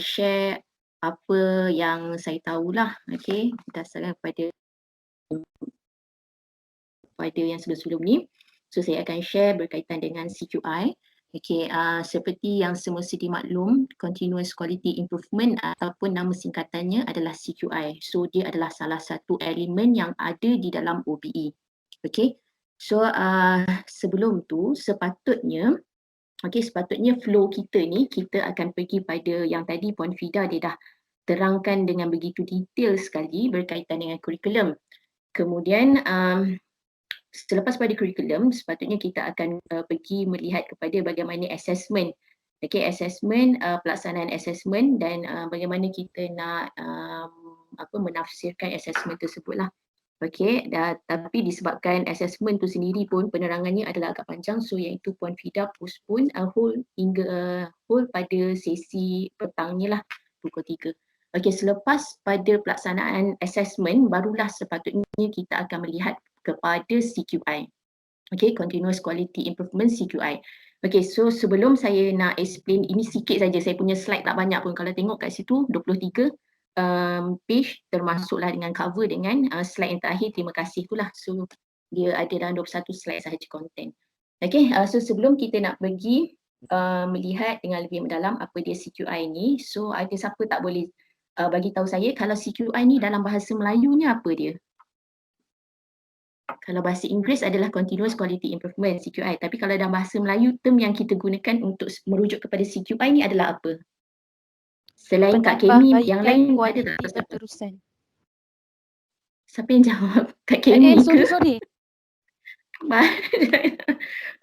share apa yang saya tahulah, okey, berdasarkan pada yang sebelum-sebelum ni. So saya akan share berkaitan dengan CQI. Okey, seperti yang semua sedia maklum, Continuous Quality Improvement ataupun nama singkatannya adalah CQI. So dia adalah salah satu elemen yang ada di dalam OBE. Okey. So sebelum tu sepatutnya flow kita ni kita akan pergi pada yang tadi Puan Fida dia dah terangkan dengan begitu detail sekali berkaitan dengan kurikulum. Kemudian selepas pada kurikulum sepatutnya kita akan pergi melihat kepada bagaimana assessment. Okey, assessment, pelaksanaan assessment dan bagaimana kita nak menafsirkan assessment tersebutlah. Okey, tapi disebabkan assessment tu sendiri pun penerangannya adalah agak panjang, so iaitu Puan Fida postpone hold pada sesi petangnya lah pukul 3. Okey, selepas pada pelaksanaan assessment barulah sepatutnya kita akan melihat kepada CQI. Okey, Continuous Quality Improvement CQI. Okey, so sebelum saya nak explain, ini sikit saja, saya punya slide tak banyak pun, kalau tengok kat situ 23 page termasuklah dengan cover dengan slide yang terakhir, terima kasih itulah. So dia ada dalam 21 slide sahaja konten. Okay, so sebelum kita nak pergi melihat dengan lebih mendalam apa dia CQI ni, so ada siapa tak boleh bagi tahu saya kalau CQI ni dalam bahasa Melayunya apa dia? Kalau bahasa Inggeris adalah Continuous Quality Improvement CQI, tapi kalau dalam bahasa Melayu term yang kita gunakan untuk merujuk kepada CQI ni adalah apa? Selain Kak Kemi, yang lain ada tak? Berterusan. Siapa yang jawab? Kak Kemi ke? Sorry.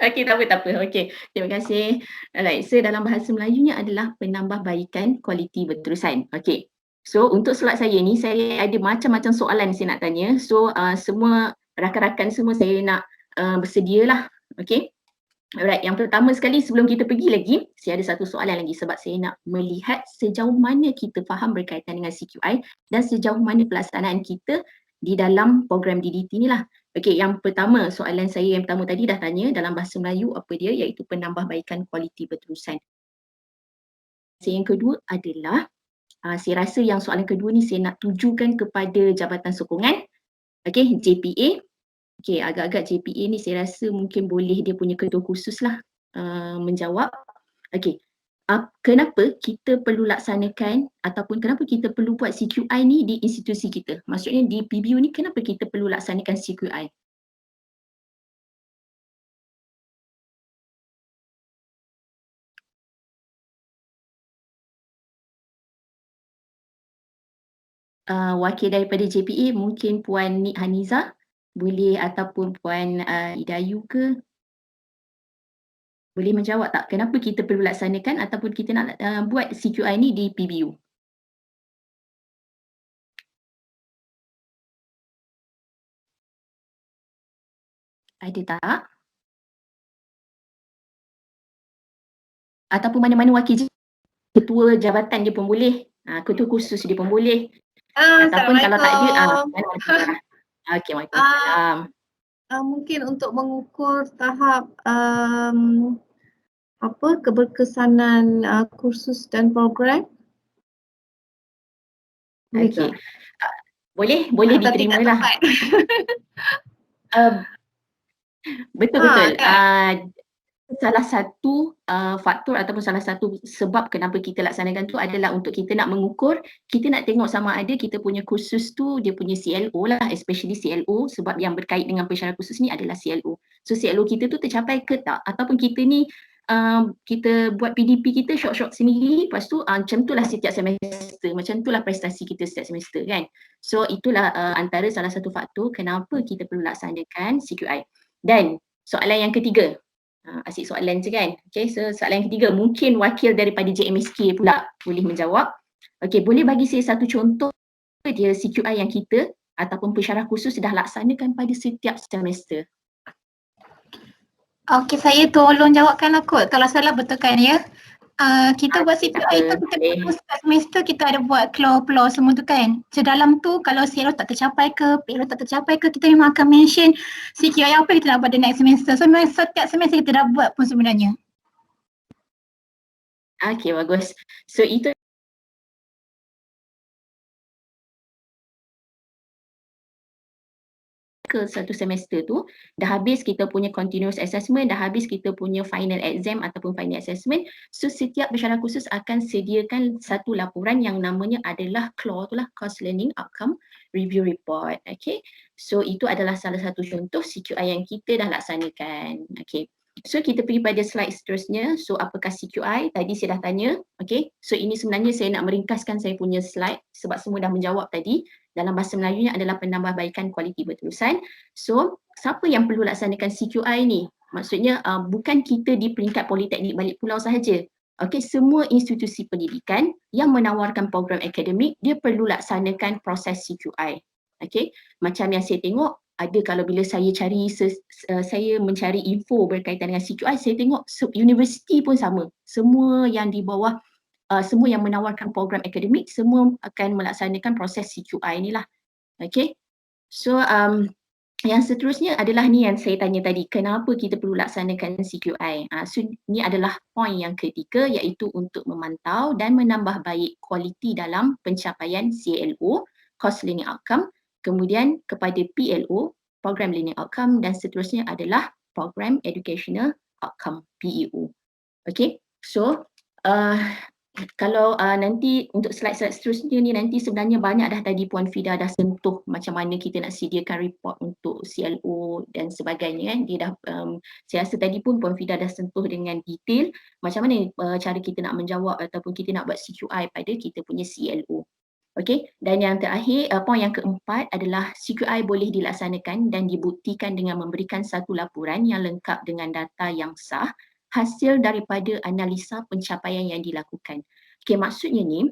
Okey, tak apa. Okey, terima kasih. Alright, so dalam bahasa Melayunya adalah penambahbaikan kualiti berterusan. Okey, so untuk slide saya ni, saya ada macam-macam soalan saya nak tanya. So semua rakan-rakan semua saya nak bersedialah. Okey. Alright, yang pertama sekali sebelum kita pergi lagi, saya ada satu soalan lagi sebab saya nak melihat sejauh mana kita faham berkaitan dengan CQI dan sejauh mana pelaksanaan kita di dalam program DDT ni lah. Okey, yang pertama, soalan saya yang pertama tadi dah tanya dalam bahasa Melayu apa dia, iaitu penambahbaikan kualiti berterusan. Yang kedua adalah, saya rasa yang soalan kedua ni saya nak tujukan kepada Jabatan Sokongan, okey, JPA. Okey, agak-agak JPA ni saya rasa mungkin boleh dia punya ketua khusus lah menjawab. Okey, kenapa kita perlu laksanakan ataupun kenapa kita perlu buat CQI ni di institusi kita? Maksudnya di PBU ni kenapa kita perlu laksanakan CQI? Wakil daripada JPA mungkin Puan Nik Haniza boleh ataupun Puan Idayu ke? Boleh menjawab tak kenapa kita perlu laksanakan ataupun kita nak buat CQI ni di PBU? Ada tak? Ataupun mana-mana wakil ketua jabatan dia pun boleh, ketua khusus dia pun boleh. Ataupun kalau tak ada, okey, waalaikumsalam. Mungkin untuk mengukur tahap keberkesanan kursus dan program. Okey. Boleh diterima lah. Betul-betul. Salah satu faktor ataupun salah satu sebab kenapa kita laksanakan tu adalah untuk kita nak mengukur, kita nak tengok sama ada kita punya kursus tu dia punya CLO lah, especially CLO, sebab yang berkait dengan pensyarah kursus ni adalah CLO. So CLO kita tu tercapai ke tak, ataupun kita ni kita buat PDP kita short-short sendiri, lepas tu macam tu lah setiap semester, macam tu lah prestasi kita setiap semester kan. So itulah antara salah satu faktor kenapa kita perlu laksanakan CQI. Dan soalan yang ketiga, asyik soalan je kan. Okay, so soalan yang ketiga, mungkin wakil daripada JMSK pula boleh menjawab. Okay, boleh bagi saya satu contoh dia CQI yang kita ataupun pensyarah khusus dah laksanakan pada setiap semester. Okay, saya tolong jawabkan kot. Kalau salah betulkan ya. Kita buat CPI tu kita setiap semester kita ada buat clause semua tu kan. So dalam tu kalau CLO tak tercapai ke, PLO tak tercapai ke, kita memang akan mention CQI apa kita nak buat the next semester. So memang setiap semester kita dah buat pun sebenarnya. Okay, bagus. So itu cycle satu semester tu, dah habis kita punya continuous assessment, dah habis kita punya final exam ataupun final assessment. So setiap pensyarah kursus akan sediakan satu laporan yang namanya adalah CLAR tu lah, Course Learning Outcome Review Report. Okay, so itu adalah salah satu contoh CQI yang kita dah laksanakan. Okay, so kita pergi pada slide seterusnya. So apakah CQI? Tadi saya dah tanya. Okay, so ini sebenarnya saya nak meringkaskan saya punya slide sebab semua dah menjawab tadi. Dalam bahasa Melayunya adalah penambahbaikan kualiti berterusan. So siapa yang perlu laksanakan CQI ni? Maksudnya bukan kita di peringkat Politeknik Balik Pulau sahaja. Okay, semua institusi pendidikan yang menawarkan program akademik dia perlu laksanakan proses CQI. Okay, macam yang saya tengok ada kalau bila saya saya mencari info berkaitan dengan CQI, saya tengok universiti pun sama. Semua yang di bawah semua yang menawarkan program akademik semua akan melaksanakan proses CQI ni lah. Okay, so yang seterusnya adalah ni yang saya tanya tadi, kenapa kita perlu laksanakan CQI? So ni adalah poin yang ketiga, iaitu untuk memantau dan menambah baik kualiti dalam pencapaian CLO, Course Learning Outcome, kemudian kepada PLO, Program Learning Outcome, dan seterusnya adalah Program Educational Outcome, PEO. Okay, so kalau nanti untuk slide-slide seterusnya ni nanti sebenarnya banyak dah tadi Puan Fida dah sentuh macam mana kita nak sediakan report untuk CLO dan sebagainya kan. Dia dah saya rasa tadi pun Puan Fida dah sentuh dengan detail macam mana cara kita nak menjawab ataupun kita nak buat CQI pada kita punya CLO. Okey, dan yang terakhir poin yang keempat adalah CQI boleh dilaksanakan dan dibuktikan dengan memberikan satu laporan yang lengkap dengan data yang sah hasil daripada analisa pencapaian yang dilakukan. Okey, maksudnya ni,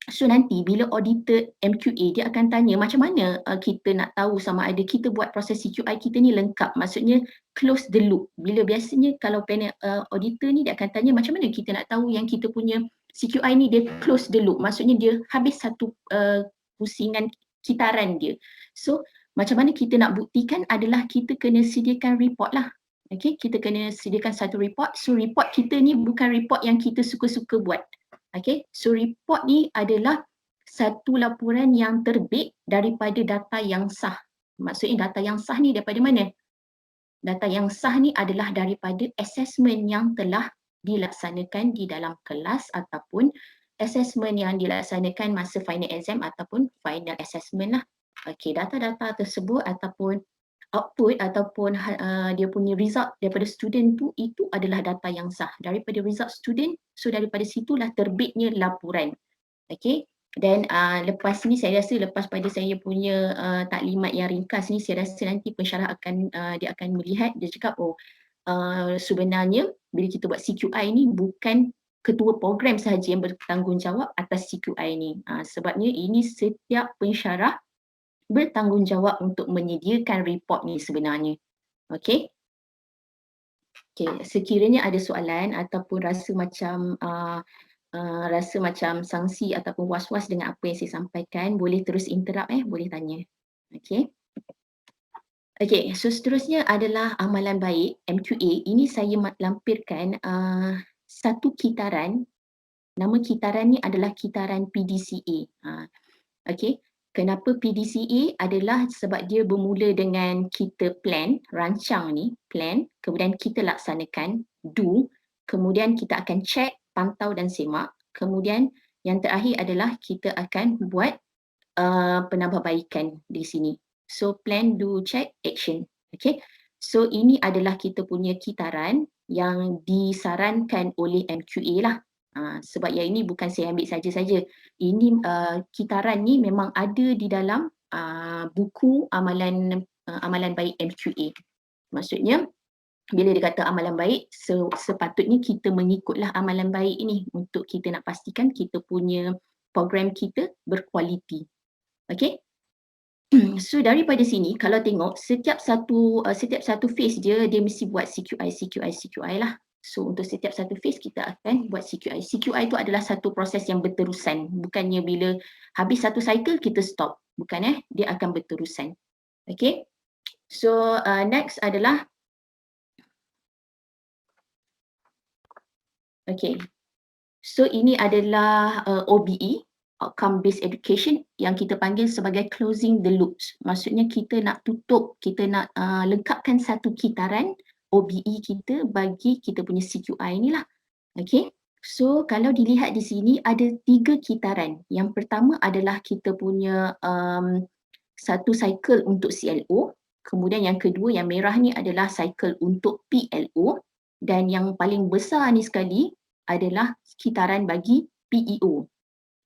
so nanti bila auditor MQA dia akan tanya macam mana kita nak tahu sama ada kita buat proses CQI kita ni lengkap, maksudnya close the loop. Bila biasanya kalau panel auditor ni dia akan tanya macam mana kita nak tahu yang kita punya CQI ni dia close the loop, maksudnya dia habis satu pusingan kitaran dia. So macam mana kita nak buktikan adalah kita kena sediakan report lah. Okay, kita kena sediakan satu report. So report kita ni bukan report yang kita suka-suka buat. Okay, so report ni adalah satu laporan yang terbit daripada data yang sah. Maksudnya data yang sah ni daripada mana? Data yang sah ni adalah daripada assessment yang telah dilaksanakan di dalam kelas ataupun assessment yang dilaksanakan masa final exam ataupun final assessment lah. Okay, data-data tersebut ataupun output ataupun dia punya result daripada student tu itu adalah data yang sah daripada result student. So daripada situlah terbitnya laporan. Okay, dan lepas ni saya rasa lepas pada saya punya taklimat yang ringkas ni saya rasa nanti pensyarah akan dia akan melihat, dia cakap sebenarnya bila kita buat CQI ni bukan ketua program sahaja yang bertanggungjawab atas CQI ni. Sebabnya ini setiap pensyarah bertanggungjawab untuk menyediakan report ni sebenarnya. Okey. Okey, sekiranya ada soalan ataupun rasa macam sangsi ataupun was-was dengan apa yang saya sampaikan, boleh terus interrupt boleh tanya. Okey. Okey, so seterusnya adalah amalan baik MQA. Ini saya lampirkan satu kitaran. Nama kitaran ni adalah kitaran PDCA. Okey. Kenapa PDCA adalah sebab dia bermula dengan kita plan, rancang ni, plan, kemudian kita laksanakan, do, kemudian kita akan check, pantau dan semak, kemudian yang terakhir adalah kita akan buat penambahbaikan di sini. So plan, do, check, action. Okay. So ini adalah kita punya kitaran yang disarankan oleh MQA lah. Sebab yang ini bukan saya ambil saja-saja. Ini kitaran ni memang ada di dalam buku amalan baik MQA. Maksudnya bila dia kata amalan baik, sepatutnya kita mengikutlah amalan baik ini untuk kita nak pastikan kita punya program kita berkualiti. Okay. So daripada sini kalau tengok setiap satu phase dia mesti buat CQI lah. So untuk setiap satu phase kita akan buat CQI. CQI itu adalah satu proses yang berterusan. Bukannya bila habis satu cycle kita stop. Bukan dia akan berterusan. Okay. So next adalah okay. So ini adalah OBE. outcome based education yang kita panggil sebagai closing the loops. Maksudnya kita nak tutup, kita nak lengkapkan satu kitaran OBE kita bagi kita punya CQI ni lah. Okay. So kalau dilihat di sini ada 3 kitaran. Yang pertama adalah kita punya satu cycle untuk CLO. Kemudian yang kedua yang merah ni adalah cycle untuk PLO. Dan yang paling besar ni sekali adalah kitaran bagi PEO.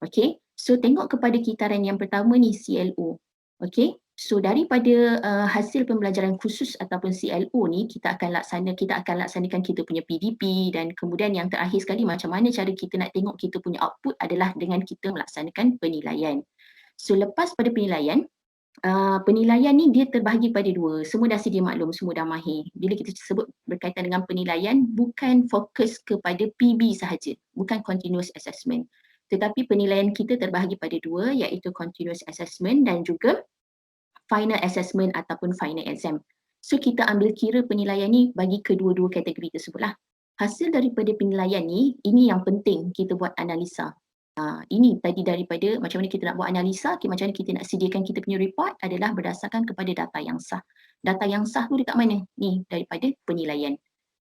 Okay, so tengok kepada kitaran yang pertama ni CLO. Okay, so daripada hasil pembelajaran khusus ataupun CLO ni kita akan laksanakan kita punya PDP, dan kemudian yang terakhir sekali macam mana cara kita nak tengok kita punya output adalah dengan kita melaksanakan penilaian. So lepas pada penilaian, penilaian ni dia terbahagi pada 2. Semua dah sedia maklum, semua dah mahir. Bila kita sebut berkaitan dengan penilaian, bukan fokus kepada PB sahaja, bukan continuous assessment. Tetapi penilaian kita terbahagi pada 2, iaitu continuous assessment dan juga final assessment ataupun final exam. So kita ambil kira penilaian ni bagi kedua-dua kategori tersebutlah. Hasil daripada penilaian ni, ini yang penting kita buat analisa. Ini tadi daripada macam mana kita nak buat analisa, macam mana kita nak sediakan kita punya report adalah berdasarkan kepada data yang sah. Data yang sah tu dekat mana? Ni daripada penilaian.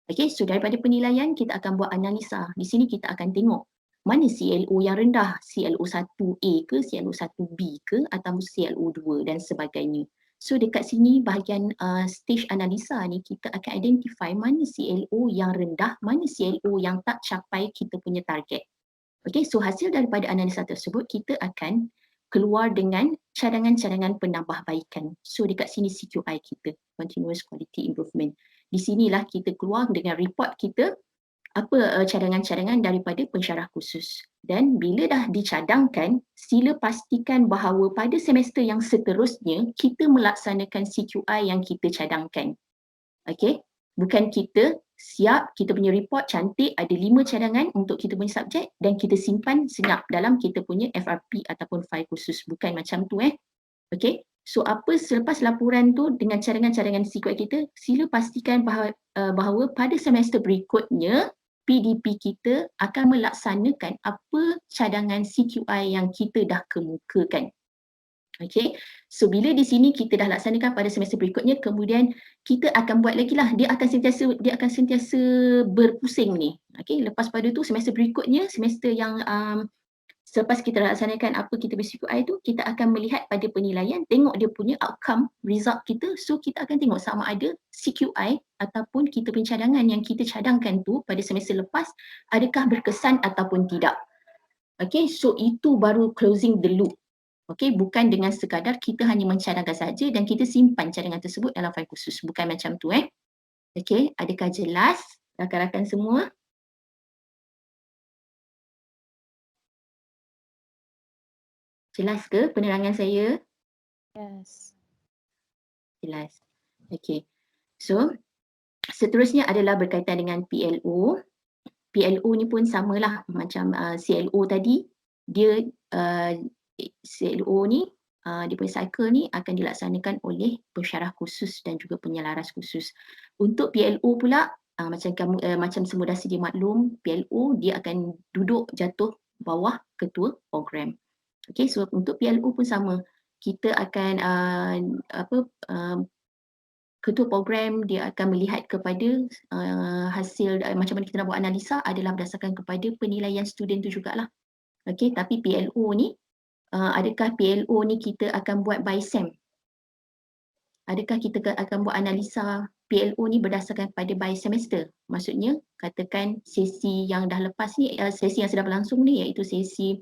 Okay, so daripada penilaian kita akan buat analisa. Di sini kita akan tengok mana CLO yang rendah, CLO 1A ke, CLO 1B ke, atau CLO 2 dan sebagainya. So dekat sini bahagian stage analisa ni kita akan identify mana CLO yang rendah, mana CLO yang tak capai kita punya target. Okay, so hasil daripada analisa tersebut kita akan keluar dengan cadangan-cadangan penambahbaikan. So dekat sini CQI kita, Continuous Quality Improvement. Di sinilah kita keluar dengan report kita apa cadangan-cadangan daripada pensyarah khusus. Dan bila dah dicadangkan, sila pastikan bahawa pada semester yang seterusnya kita melaksanakan CQI yang kita cadangkan. Okay, bukan kita siap, kita punya report cantik, ada 5 cadangan untuk kita punya subjek dan kita simpan senyap dalam kita punya FRP ataupun file khusus. Bukan macam tu Okay, so apa selepas laporan tu dengan cadangan-cadangan CQI kita, sila pastikan bahawa pada semester berikutnya PDP kita akan melaksanakan apa cadangan CQI yang kita dah kemukakan. Okay, so bila di sini kita dah laksanakan pada semester berikutnya, kemudian kita akan buat lagi lah, dia akan sentiasa berpusing ni. Okay, lepas pada tu semester berikutnya, semester yang selepas kita laksanakan apa kita punya CQI tu, kita akan melihat pada penilaian, tengok dia punya outcome, result kita. So kita akan tengok sama ada CQI ataupun kita punya cadangan yang kita cadangkan tu pada semester lepas, adakah berkesan ataupun tidak. Okay, so itu baru closing the loop. Okay, bukan dengan sekadar kita hanya mencadangkan saja dan kita simpan cadangan tersebut dalam fail khusus. Bukan macam tu Okay, adakah jelas rakan-rakan semua? Jelas ke penerangan saya? Yes. Jelas. Okay. So, seterusnya adalah berkaitan dengan PLO. PLO ni pun samalah macam CLO tadi. Dia CLO ni, dia punya cycle ni akan dilaksanakan oleh pensyarah khusus dan juga penyelaras khusus. Untuk PLO pula, macam semua dah sedia maklum, PLO dia akan duduk jatuh bawah ketua program. Okay, so untuk PLO pun sama. Kita akan ketua program dia akan melihat kepada hasil macam mana kita nak buat analisa adalah berdasarkan kepada penilaian student tu jugalah. Okay, tapi PLO ni, adakah PLO ni kita akan buat by SEM? Adakah kita akan buat analisa PLO ni berdasarkan kepada by semester? Maksudnya, katakan sesi yang dah lepas ni, sesi yang sedang berlangsung ni iaitu sesi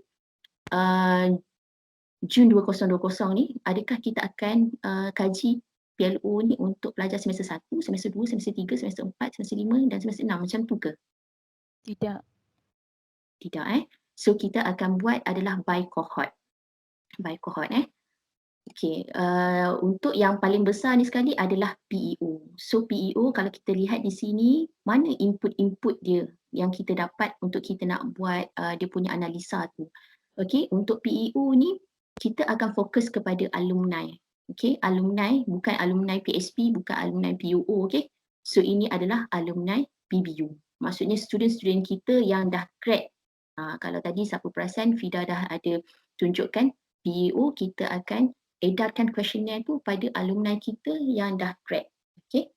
Jun 2020 ni, adakah kita akan kaji PLO ni untuk pelajar semester 1, semester 2, semester 3, semester 4, semester 5 dan semester 6 macam tu ke? Tidak. Tidak So kita akan buat adalah by cohort. By cohort Okay, untuk yang paling besar ni sekali adalah PEO. So PEO kalau kita lihat di sini, mana input-input dia yang kita dapat untuk kita nak buat dia punya analisa tu. Okay, untuk PEO ni kita akan fokus kepada alumni. Okay, alumni bukan alumni PSP, bukan alumni PUO. Okay, so ini adalah alumni PBU. Maksudnya student-student kita yang dah grad. Kalau tadi siapa perasan Fida dah ada tunjukkan PEO kita akan edarkan questionnaire tu pada alumni kita yang dah grad. Okay.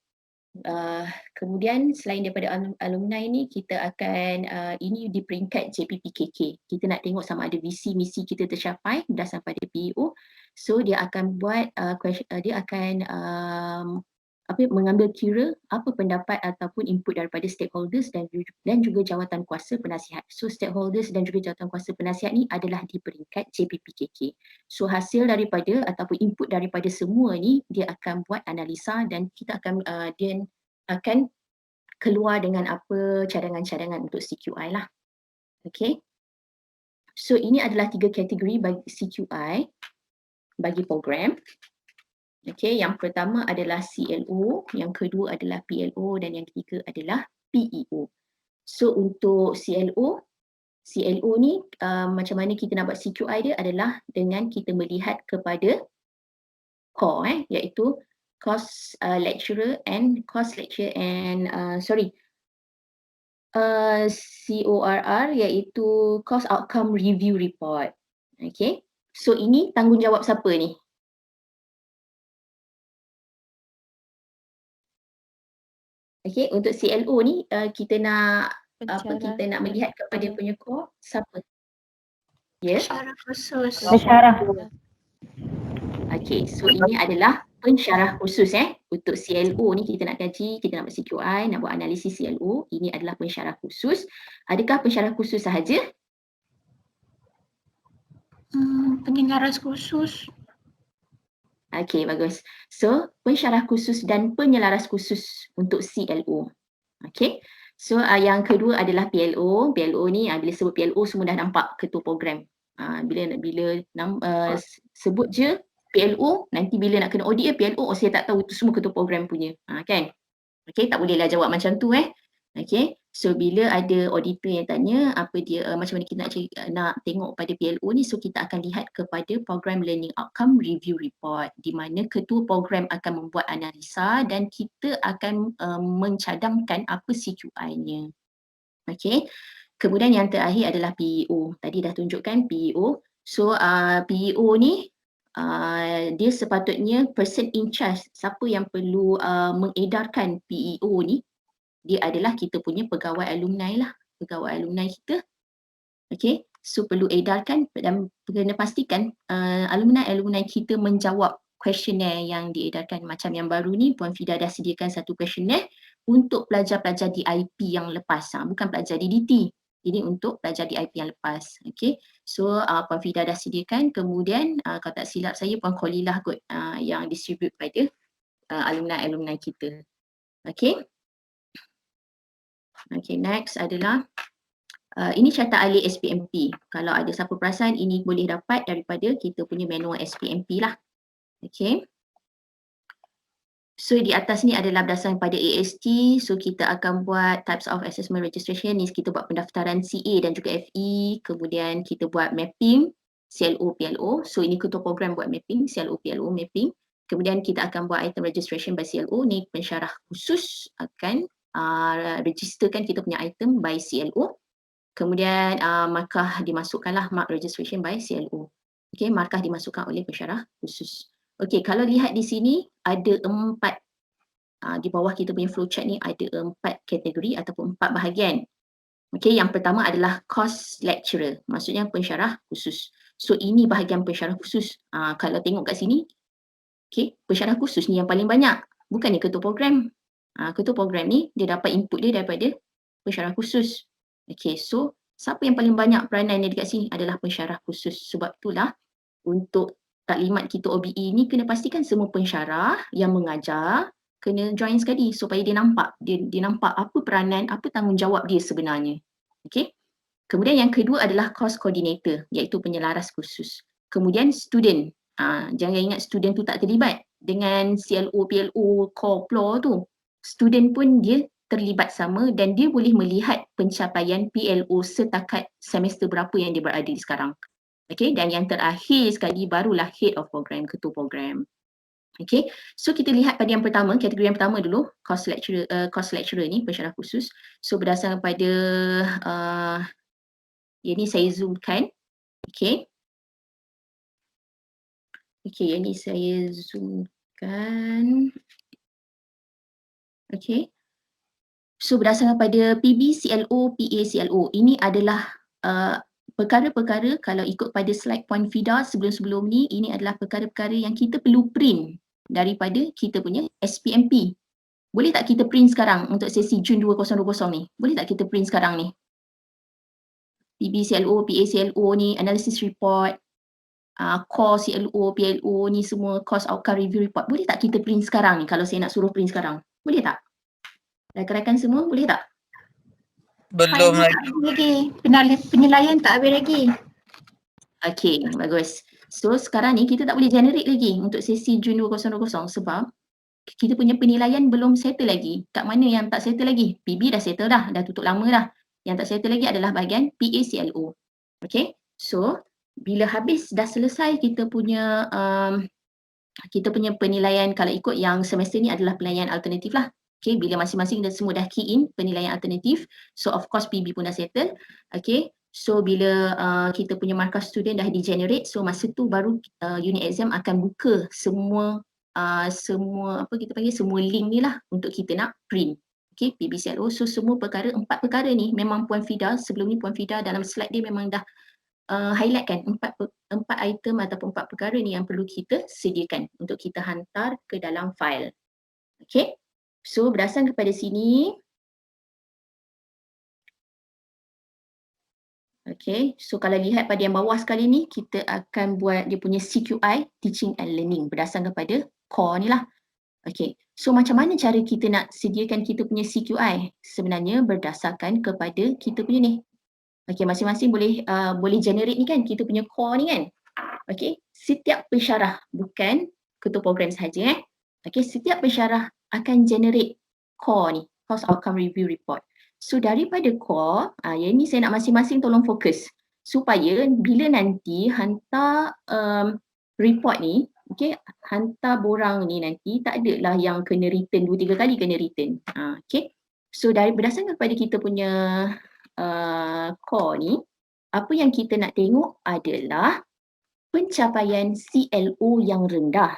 Kemudian selain daripada alumni ni, kita akan ini di peringkat JPPKK. Kita nak tengok sama ada visi misi kita tercapai berdasarkan pada PEO. So dia akan buat dia akan mengambil kira apa pendapat ataupun input daripada stakeholders dan juga jawatan kuasa penasihat. So stakeholders dan juga jawatan kuasa penasihat ni adalah di peringkat JPPKK. So hasil daripada ataupun input daripada semua ni, dia akan buat analisa dan kita akan dia akan keluar dengan apa cadangan-cadangan untuk CQI lah. Okay. So ini adalah 3 kategori bagi CQI bagi program. Okay, yang pertama adalah CLO, yang kedua adalah PLO dan yang ketiga adalah PEO. So untuk CLO ni macam mana kita nak buat CQI dia adalah dengan kita melihat kepada core iaitu course lecturer and CORR iaitu course outcome review report. Okay, so ini tanggungjawab siapa ni? Okay, untuk CLO ni kita nak kita nak melihat kepada punya core siapa? Ya. Pensyarah khusus. Pensyarah. Okay, so ini adalah pensyarah khusus untuk CLO ni kita nak kaji, kita nak buat CQI, nak buat analisis CLO, ini adalah pensyarah khusus. Adakah pensyarah khusus sahaja? Penyelaras khusus. Okay, bagus. So, pensyarah khusus dan penyelaras khusus untuk CLO. Okay. So, yang kedua adalah PLO. PLO ni, bila sebut PLO semua dah nampak ketua program. Bila sebut je PLO, nanti bila nak kena audit PLO, saya tak tahu itu semua ketua program punya. Kan? Okay, tak bolehlah jawab macam tu Okay. So bila ada auditor yang tanya apa dia macam mana kita nak tengok pada PLO ni, so kita akan lihat kepada program learning outcome review report di mana ketua program akan membuat analisa dan kita akan mencadangkan apa CQI-nya. Okay. Kemudian yang terakhir adalah PEO. Tadi dah tunjukkan PEO. So PEO ni dia sepatutnya person in charge, siapa yang perlu mengedarkan PEO ni, dia adalah kita punya pegawai alumni lah, pegawai alumni kita. Okay, so perlu edarkan dan kena pastikan alumni kita menjawab questionnaire yang diedarkan. Macam yang baru ni, Puan Fida dah sediakan satu questionnaire untuk pelajar-pelajar DIP yang lepas, bukan pelajar DDT. Ini untuk pelajar DIP yang lepas. Okay, so Puan Fida dah sediakan, kemudian kalau tak silap saya Puan Kholilah kot yang distribute pada alumni-alumni kita. Okay. Okay, next adalah ini carta ahli SPMP. Kalau ada siapa perasan, ini boleh dapat daripada kita punya manual SPMP lah. Okay. So di atas ni adalah berdasarkan pada AST. So kita akan buat types of assessment registration. Ni kita buat pendaftaran CA dan juga FE. Kemudian kita buat mapping CLO, PLO. So ini ketua program buat mapping CLO, PLO mapping. Kemudian kita akan buat item registration by CLO. Ni pensyarah khusus akan registerkan kita punya item by CLO. Kemudian markah dimasukkanlah mark registration by CLO. Okay, markah dimasukkan oleh pensyarah khusus. Okay, kalau lihat di sini ada 4 di bawah kita punya flowchart ni ada 4 kategori ataupun 4 bahagian. Okay, yang pertama adalah course lecturer, maksudnya pensyarah khusus. So ini bahagian pensyarah khusus. Kalau tengok kat sini, okay, pensyarah khusus ni yang paling banyak, bukan ni ketua program. Ketua program ni dia dapat input dia daripada pensyarah khusus. Okay, so siapa yang paling banyak peranan dia dekat sini adalah pensyarah khusus. Sebab itulah untuk taklimat kita OBE ni kena pastikan semua pensyarah yang mengajar kena join sekali supaya dia nampak apa peranan, apa tanggungjawab dia sebenarnya. Okay. Kemudian yang kedua adalah course coordinator iaitu penyelaras khusus. Kemudian student. Jangan ingat student tu tak terlibat dengan CLO, PLO, core, PLO tu. Student pun dia terlibat sama dan dia boleh melihat pencapaian PLO setakat semester berapa yang dia berada di sekarang. Okay, dan yang terakhir sekali barulah head of program, ketua program. Okay, so kita lihat pada yang pertama, kategori yang pertama dulu, course lecturer ni, pensyarah khusus. So berdasarkan pada ini saya zoomkan. Okay, Okey, yang ni saya zoomkan. Okey. So berdasarkan pada PB, CLO, PA, CLO, ini adalah perkara-perkara kalau ikut pada slide point FIDA sebelum-sebelum ni, ini adalah perkara-perkara yang kita perlu print daripada kita punya SPMP. Boleh tak kita print sekarang untuk sesi Jun 2020 ni? Boleh tak kita print sekarang ni? PB, CLO, PA, CLO ni, analysis report, core CLO, PLO ni semua cost outcome review report. Boleh tak kita print sekarang ni kalau saya nak suruh print sekarang? Boleh tak? Rakan-rakan semua boleh tak? Belum lagi. Penilaian tak habis lagi. Okay, bagus. So sekarang ni kita tak boleh generate lagi untuk sesi Jun 2020 sebab kita punya penilaian belum settle lagi. Kat mana yang tak settle lagi? PB dah settle dah tutup lama dah. Yang tak settle lagi adalah bahagian PACLO. Okay, so bila habis dah selesai kita punya penilaian, kalau ikut yang semester ni adalah penilaian alternatif lah. Okay, bila masing-masing dah semua dah key in penilaian alternatif, so of course PB pun dah settle. Okay, so bila kita punya markah student dah di-generate, so masa tu baru unit exam akan buka semua apa kita panggil, semua link ni lah untuk kita nak print. Okay, PBCLO. So semua perkara, 4 perkara ni memang Puan Fida, sebelum ni Puan Fida dalam slide dia memang dah highlightkan 4 item ataupun 4 perkara ni yang perlu kita sediakan untuk kita hantar ke dalam file. Okay, so berdasarkan kepada sini, okay, so kalau lihat pada yang bawah sekali ni, kita akan buat dia punya CQI, Teaching and Learning, berdasarkan kepada core ni lah. Okay, so macam mana cara kita nak sediakan kita punya CQI? Sebenarnya berdasarkan kepada kita punya ni. Okay, masing-masing boleh generate ni kan, kita punya core ni kan. Okay, setiap pensyarah, bukan ketua program sahaja Okay, setiap pensyarah akan generate core ni, course outcome review report. So daripada core, yang ni saya nak masing-masing tolong fokus supaya bila nanti hantar report ni, okay, hantar borang ni nanti tak adalah yang kena return 2-3 kali kena return. Okay, so berdasarkan kepada kita punya core ni, apa yang kita nak tengok adalah pencapaian CLO yang rendah.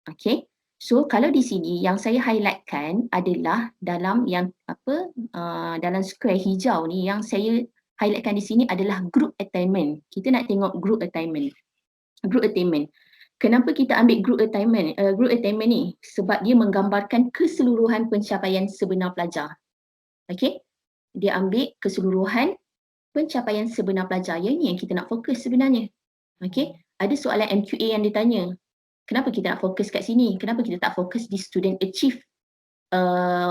Okay, so kalau di sini yang saya highlightkan adalah dalam yang dalam square hijau ni, yang saya highlightkan di sini adalah group attainment. Kita nak tengok group attainment. Group attainment. Kenapa kita ambil group attainment ni? Sebab dia menggambarkan keseluruhan pencapaian sebenar pelajar. Okay, dia ambil keseluruhan pencapaian sebenar pelajar. Yang ni yang kita nak fokus sebenarnya. Okay, ada soalan MQA yang ditanya, kenapa kita nak fokus kat sini? Kenapa kita tak fokus di student achieve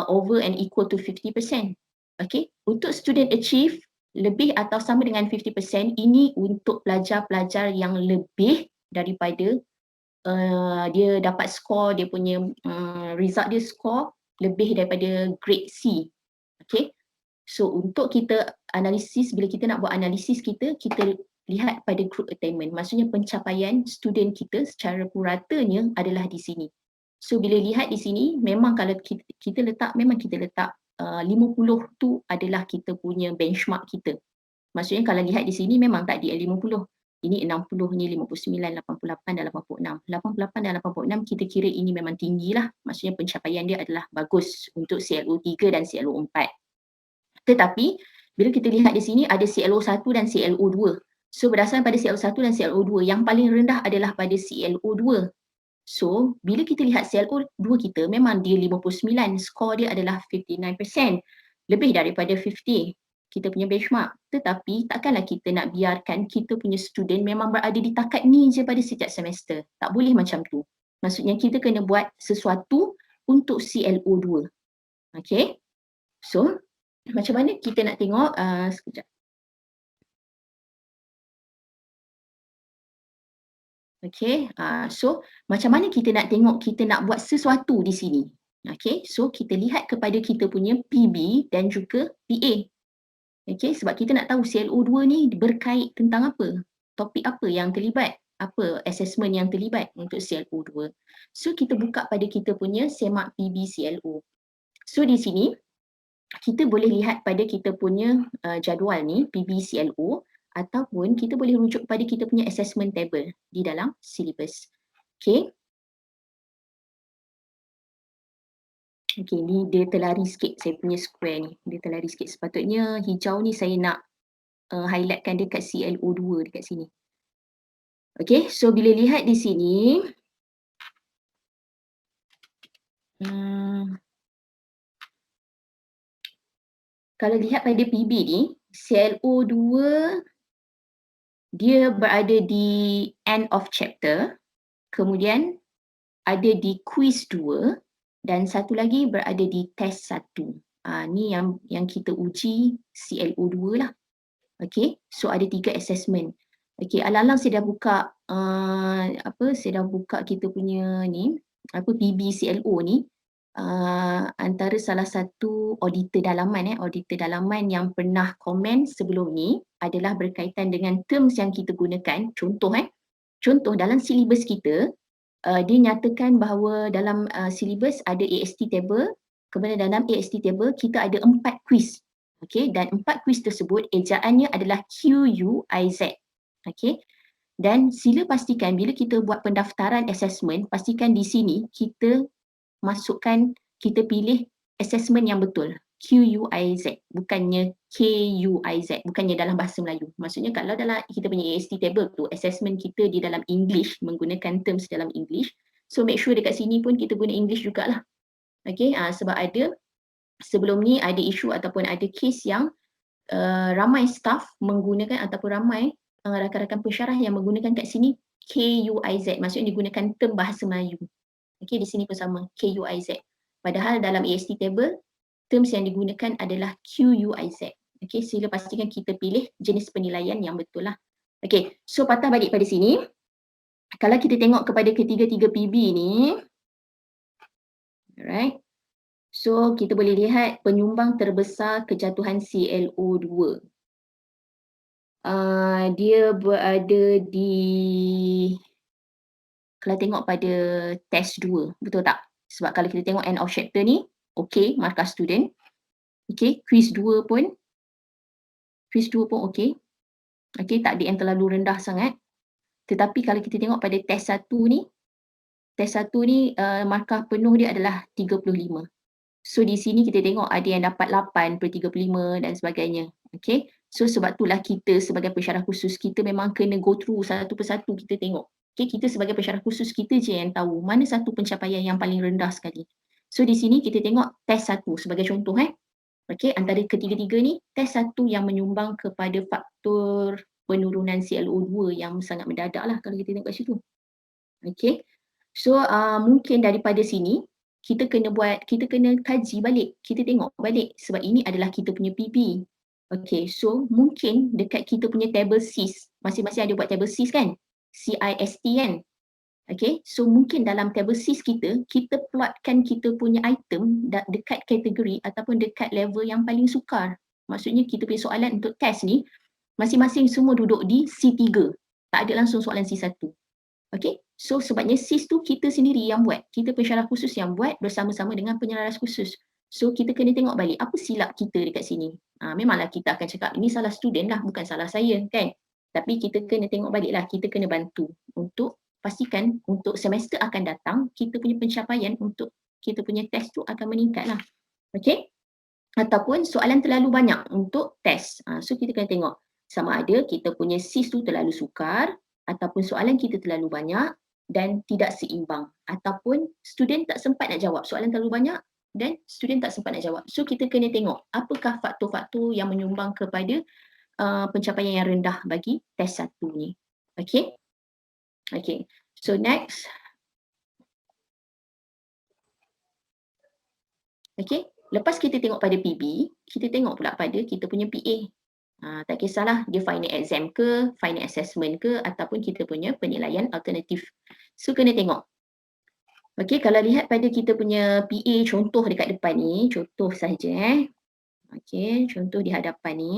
over and equal to 50%? Okay, untuk student achieve lebih atau sama dengan 50%, ini untuk pelajar-pelajar yang lebih daripada dia dapat skor, dia punya result dia skor lebih daripada grade C. Okay, so untuk kita analisis, bila kita nak buat analisis kita lihat pada group attainment. Maksudnya pencapaian student kita secara puratanya adalah di sini. So bila lihat di sini, memang kalau kita letak 50 tu adalah kita punya benchmark kita. Maksudnya kalau lihat di sini memang tak di 50. Ini 60, ini 59, 88 dan 86. 88 dan 86 kita kira ini memang tinggi lah. Maksudnya pencapaian dia adalah bagus untuk CLO 3 dan CLO 4. Tetapi bila kita lihat di sini ada CLO 1 dan CLO 2. So berdasarkan pada CLO1 dan CLO2, yang paling rendah adalah pada CLO2. So bila kita lihat CLO2 kita memang dia 59, skor dia adalah 59%, lebih daripada 50 kita punya benchmark. Tetapi takkanlah kita nak biarkan kita punya student memang berada di takat ni je pada setiap semester. Tak boleh macam tu. Maksudnya kita kena buat sesuatu untuk CLO2. Okay, so macam mana kita nak tengok sekejap. Okay, so macam mana kita nak tengok kita nak buat sesuatu di sini. Okay, so kita lihat kepada kita punya PB dan juga PA. Okay, sebab kita nak tahu CLO2 ni berkait tentang apa, topik apa yang terlibat, apa assessment yang terlibat untuk CLO2. So kita buka pada kita punya semak PB CLO. So di sini kita boleh lihat pada kita punya jadual ni PB CLO, ataupun kita boleh rujuk pada kita punya assessment table di dalam syllabus. Okay. Okay, ni dia terlari sikit saya punya square ni. Dia terlari sikit. Sepatutnya hijau ni saya nak highlightkan dekat ClO2 dekat sini. Okay, so bila lihat di sini, kalau lihat pada PB ni, ClO2 dia berada di end of chapter, kemudian ada di quiz 2 dan satu lagi berada di test 1. Ni yang kita uji ClO2 lah. Okay, so ada 3 assessment. Okay, alang-alang saya dah buka saya dah buka kita punya ni PB ClO ni. Antara salah satu auditor dalaman yang pernah komen sebelum ni adalah berkaitan dengan terms yang kita gunakan. Contoh dalam silibus kita, dia nyatakan bahawa dalam silibus ada AST table, kemudian dalam AST table kita ada 4 quiz. Okay, dan 4 quiz tersebut ejaannya adalah QUIZ. Okay, dan sila pastikan bila kita buat pendaftaran assessment, pastikan di sini kita pilih assessment yang betul, QUIZ, bukannya KUIZ, bukannya dalam bahasa Melayu. Maksudnya kalau dalam kita punya AST table tu, assessment kita di dalam English, menggunakan terms dalam English, so make sure dekat sini pun kita guna English jugalah. Okay, sebab sebelum ni ada isu ataupun ada kes yang ramai staff menggunakan ataupun ramai rakan-rakan pensyarah yang menggunakan kat sini KUIZ, maksudnya digunakan term bahasa Melayu. Okay, di sini pun sama, KUIZ. Padahal dalam AST table, terms yang digunakan adalah QUIZ. Okay, sila pastikan kita pilih jenis penilaian yang betul lah. Okay, so patah balik pada sini. Kalau kita tengok kepada ketiga-tiga PB ni, alright. So, kita boleh lihat penyumbang terbesar kejatuhan ClO2. Dia berada di, kalau tengok pada test 2, betul tak? Sebab kalau kita tengok end of chapter ni, okay, markah student. Okay, quiz 2 pun okay. Okay, tak ada yang terlalu rendah sangat. Tetapi kalau kita tengok pada test 1 ni, markah penuh dia adalah 35. So di sini kita tengok ada yang dapat 8/35 dan sebagainya. Okay, so sebab itulah kita sebagai pensyarah khusus, kita memang kena go through satu persatu kita tengok. Okay, kita sebagai pensyarah khusus, kita je yang tahu mana satu pencapaian yang paling rendah sekali. So di sini kita tengok test 1 sebagai contoh. Okay, antara ketiga-tiga ni, test 1 yang menyumbang kepada faktor penurunan ClO2 yang sangat mendadak lah kalau kita tengok kat situ. Okay, so mungkin daripada sini, kita kena kaji balik, kita tengok balik sebab ini adalah kita punya PB. Okay, so mungkin dekat kita punya table CIS, masing-masing ada buat table CIS kan? CIST kan? Okay, so mungkin dalam table CIS kita plotkan kita punya item dekat kategori ataupun dekat level yang paling sukar. Maksudnya kita punya soalan untuk test ni, masing-masing semua duduk di C3. Tak ada langsung soalan C1. Okay, so sebabnya CIS tu kita sendiri yang buat. Kita pensyarah khusus yang buat bersama-sama dengan penyelaras khusus. So kita kena tengok balik apa silap kita dekat sini. Memanglah kita akan cakap ini salah student lah, bukan salah saya kan. Tapi kita kena tengok balik lah, kita kena bantu untuk pastikan untuk semester akan datang, kita punya pencapaian untuk kita punya test tu akan meningkat lah. Okay, ataupun soalan terlalu banyak untuk test. So kita kena tengok sama ada kita punya CIS tu terlalu sukar, ataupun soalan kita terlalu banyak dan tidak seimbang, ataupun student tak sempat nak jawab, soalan terlalu banyak dan student tak sempat nak jawab. So kita kena tengok apakah faktor-faktor yang menyumbang kepada pencapaian yang rendah bagi test 1 ni. Okay, okay, so next. Okay, lepas kita tengok pada PB, kita tengok pula pada kita punya PA. Tak kisahlah dia final exam ke, final assessment ke, ataupun kita punya penilaian alternatif. So kena tengok. Okay, kalau lihat pada kita punya PA contoh dekat depan ni, contoh saja. Okay, contoh di hadapan ni.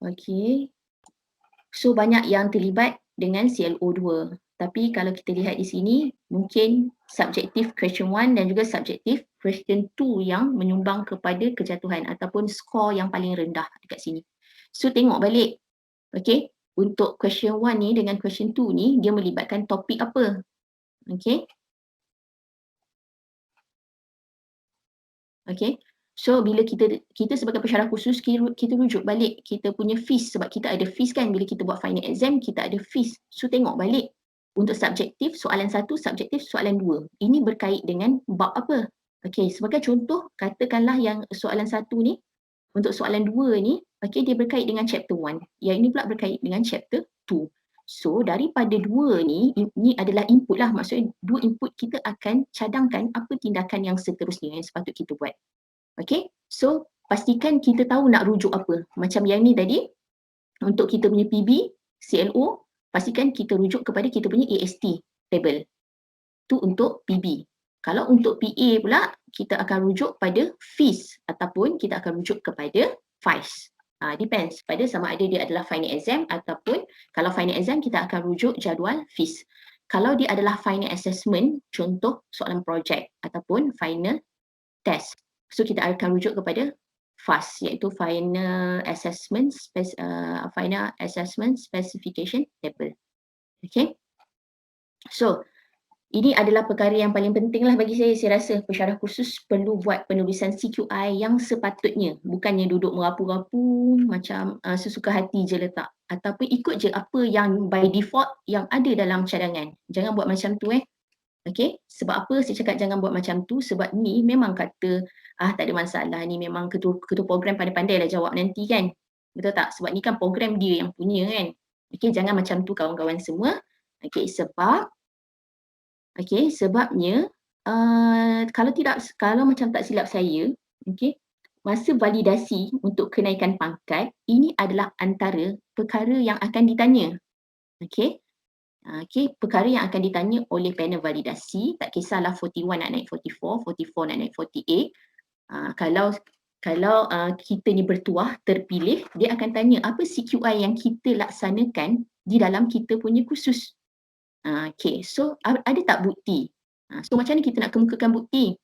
Okay, so banyak yang terlibat dengan ClO2. Tapi kalau kita lihat di sini, mungkin subjektif question 1 dan juga subjektif question 2 yang menyumbang kepada kejatuhan ataupun skor yang paling rendah dekat sini. So tengok balik, okay, untuk question 1 ni dengan question 2 ni dia melibatkan topik apa. Okay. Okay. So bila kita sebagai pensyarah khusus kita rujuk balik kita punya fees sebab kita ada fees kan bila kita buat final exam kita ada fees. So tengok balik untuk subjektif soalan 1, subjektif soalan 2. Ini berkait dengan bab apa? Okay, sebagai contoh katakanlah yang soalan 1 ni untuk soalan 2 ni okay, dia berkait dengan chapter 1. Yang ini pula berkait dengan chapter 2. So daripada 2 ni, ini adalah input lah. Maksudnya 2 input kita akan cadangkan apa tindakan yang seterusnya yang sepatut kita buat. Okay, so pastikan kita tahu nak rujuk apa. Macam yang ni tadi, untuk kita punya PB, CLO, pastikan kita rujuk kepada kita punya AST table. Tu untuk PB. Kalau untuk PA pula, kita akan rujuk pada fees ataupun kita akan rujuk kepada FICE. Depends pada sama ada dia adalah final exam ataupun kalau final exam kita akan rujuk jadual fees. Kalau dia adalah final assessment, contoh soalan projek ataupun final test. So kita akan rujuk kepada FAS iaitu final assessment specification table. Okay. So ini adalah perkara yang paling penting lah bagi saya. Saya rasa pensyarah khusus perlu buat penulisan CQI yang sepatutnya. Bukannya duduk merapu-rapu macam sesuka hati je letak. Ataupun ikut je apa yang by default yang ada dalam cadangan. Jangan buat macam tu Okay, sebab apa saya cakap jangan buat macam tu? Sebab ni memang kata tak ada masalah, ni memang ketua program pandai-pandai lah jawab nanti kan. Betul tak? Sebab ni kan program dia yang punya kan. Okay, jangan macam tu kawan-kawan semua. Okay, sebabnya kalau macam tak silap saya, okay, masa validasi untuk kenaikan pangkat, ini adalah antara perkara yang akan ditanya. Okay. Perkara yang akan ditanya oleh panel validasi, tak kisahlah 41 nak naik 44, 44 nak naik 48. Kalau kita ni bertuah, terpilih, dia akan tanya apa CQI yang kita laksanakan di dalam kita punya kursus. So ada tak bukti? So macam mana kita nak kemukakan bukti?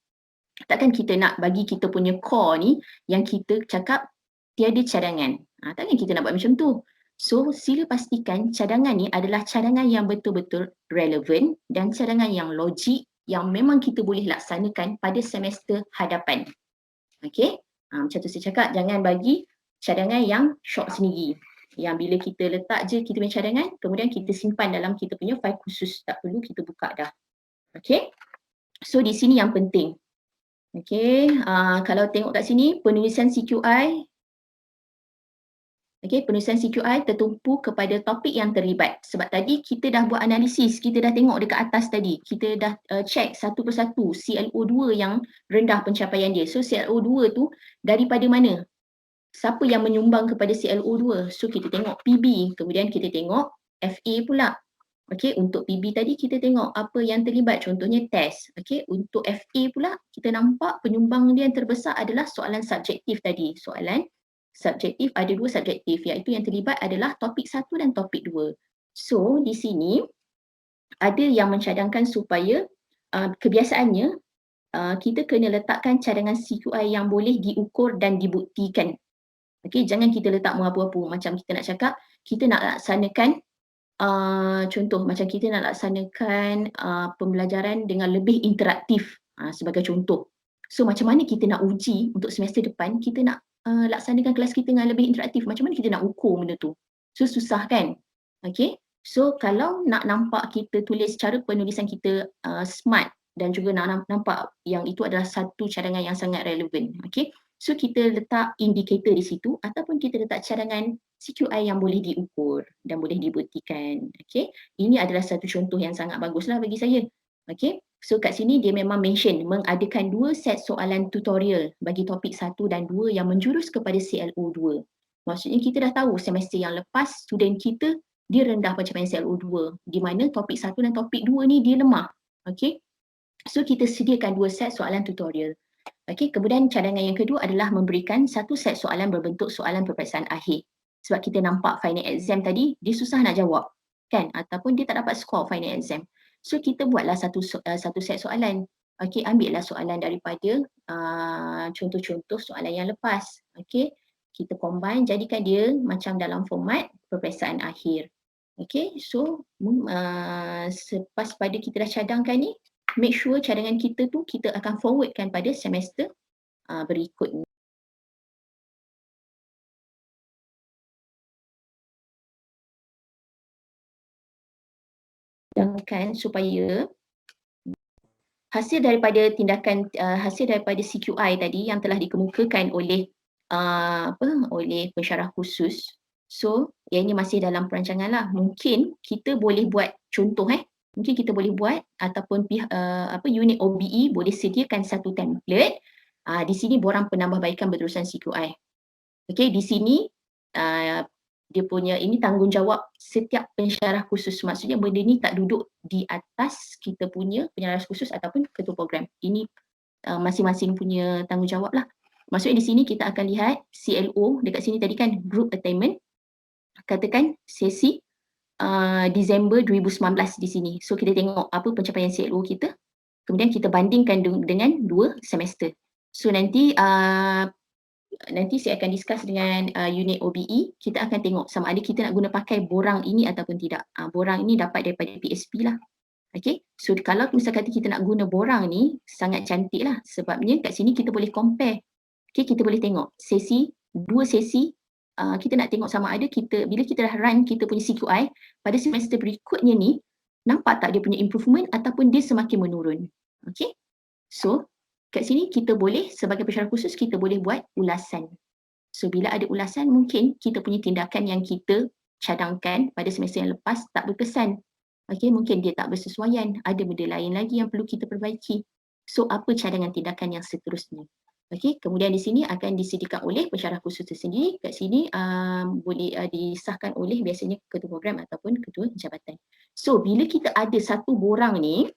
Takkan kita nak bagi kita punya core ni yang kita cakap tiada cadangan. Takkan kita nak buat macam tu. So sila pastikan cadangan ni adalah cadangan yang betul-betul relevan dan cadangan yang logik yang memang kita boleh laksanakan pada semester hadapan. Okay, macam tu saya cakap, jangan bagi cadangan yang short sendiri. Yang bila kita letak je kita punya cadangan, kemudian kita simpan dalam kita punya file khusus. Tak perlu kita buka dah. Okay, so di sini yang penting. Okay, kalau tengok kat sini, penulisan CQI. Okay, penulisan CQI tertumpu kepada topik yang terlibat. Sebab tadi kita dah buat analisis, kita dah tengok dekat atas tadi. Kita dah check satu persatu CLO2 yang rendah pencapaian dia. So CLO2 tu daripada mana? Siapa yang menyumbang kepada CLO2? So kita tengok PB, kemudian kita tengok FA pula. Okay, untuk PB tadi kita tengok apa yang terlibat, contohnya test. Okay, untuk FA pula kita nampak penyumbang dia yang terbesar adalah soalan subjektif tadi. Soalan subjektif, ada 2 subjektif, iaitu yang terlibat adalah topik 1 dan topik 2. So di sini ada yang mencadangkan supaya kebiasaannya kita kena letakkan cadangan CQI yang boleh diukur dan dibuktikan. Okay, jangan kita letak merapu-rapu. Macam kita nak cakap, kita nak laksanakan contoh macam kita nak laksanakan pembelajaran dengan lebih interaktif sebagai contoh. So macam mana kita nak uji untuk semester depan, kita nak laksanakan kelas kita dengan lebih interaktif, macam mana kita nak ukur benda tu? So susah kan? Okay, so kalau nak nampak kita tulis cara penulisan kita smart dan juga nak nampak yang itu adalah satu cadangan yang sangat relevan. Okay, so kita letak indikator di situ ataupun kita letak cadangan CQI yang boleh diukur dan boleh dibuktikan. Okay, ini adalah satu contoh yang sangat baguslah bagi saya. Okay, so kat sini dia memang mention mengadakan 2 set soalan tutorial bagi topik 1 dan 2 yang menjurus kepada CLO2. Maksudnya kita dah tahu semester yang lepas student kita dia rendah pencapaian CLO2 di mana topik 1 dan topik 2 ni dia lemah. Okay, so kita sediakan 2 set soalan tutorial. Okay, kemudian cadangan yang kedua adalah memberikan 1 set soalan berbentuk soalan peperiksaan akhir. Sebab kita nampak final exam tadi dia susah nak jawab kan, ataupun dia tak dapat skor final exam. So kita buatlah satu set soalan. Okay, ambillah soalan daripada contoh-contoh soalan yang lepas. Okay, kita combine, jadikan dia macam dalam format peperiksaan akhir. Okay, so selepas pada kita dah cadangkan ni, make sure cadangan kita tu kita akan forwardkan pada semester berikutnya. Cadangkan supaya hasil daripada tindakan hasil daripada CQI tadi yang telah dikemukakan oleh oleh pensyarah khusus. So, yang ini masih dalam perancangan lah. Mungkin kita boleh buat contoh mungkin kita boleh buat ataupun unit OBE boleh sediakan satu template. Di sini borang penambahbaikan berterusan CQI. Okay, di sini dia punya ini tanggungjawab setiap pensyarah khusus. Maksudnya benda ni tak duduk di atas kita punya pensyarah khusus ataupun ketua program. Ini masing-masing punya tanggungjawab lah. Maksudnya di sini kita akan lihat CLO dekat sini tadi kan group attainment. Katakan sesi Disember 2019 di sini. So kita tengok apa pencapaian CLO kita. Kemudian kita bandingkan dengan 2 semester. So nanti saya akan discuss dengan unit OBE, kita akan tengok sama ada kita nak guna pakai borang ini ataupun tidak. Borang ini dapat daripada PSP lah. Okay, so kalau misalkan kita nak guna borang ni, sangat cantik lah. Sebabnya kat sini kita boleh compare. Okay, kita boleh tengok dua sesi, kita nak tengok sama ada bila kita dah run kita punya CQI, pada semester berikutnya ni, nampak tak dia punya improvement ataupun dia semakin menurun. Okay, so kat sini kita boleh sebagai pensyarah khusus kita boleh buat ulasan. So bila ada ulasan mungkin kita punya tindakan yang kita cadangkan pada semester yang lepas tak berkesan. Okey, mungkin dia tak bersesuaian, ada benda lain lagi yang perlu kita perbaiki. So apa cadangan tindakan yang seterusnya? Okey, kemudian di sini akan disediakan oleh pensyarah khusus tersendiri. Kat sini boleh disahkan oleh biasanya ketua program ataupun ketua jabatan. So bila kita ada satu borang ni,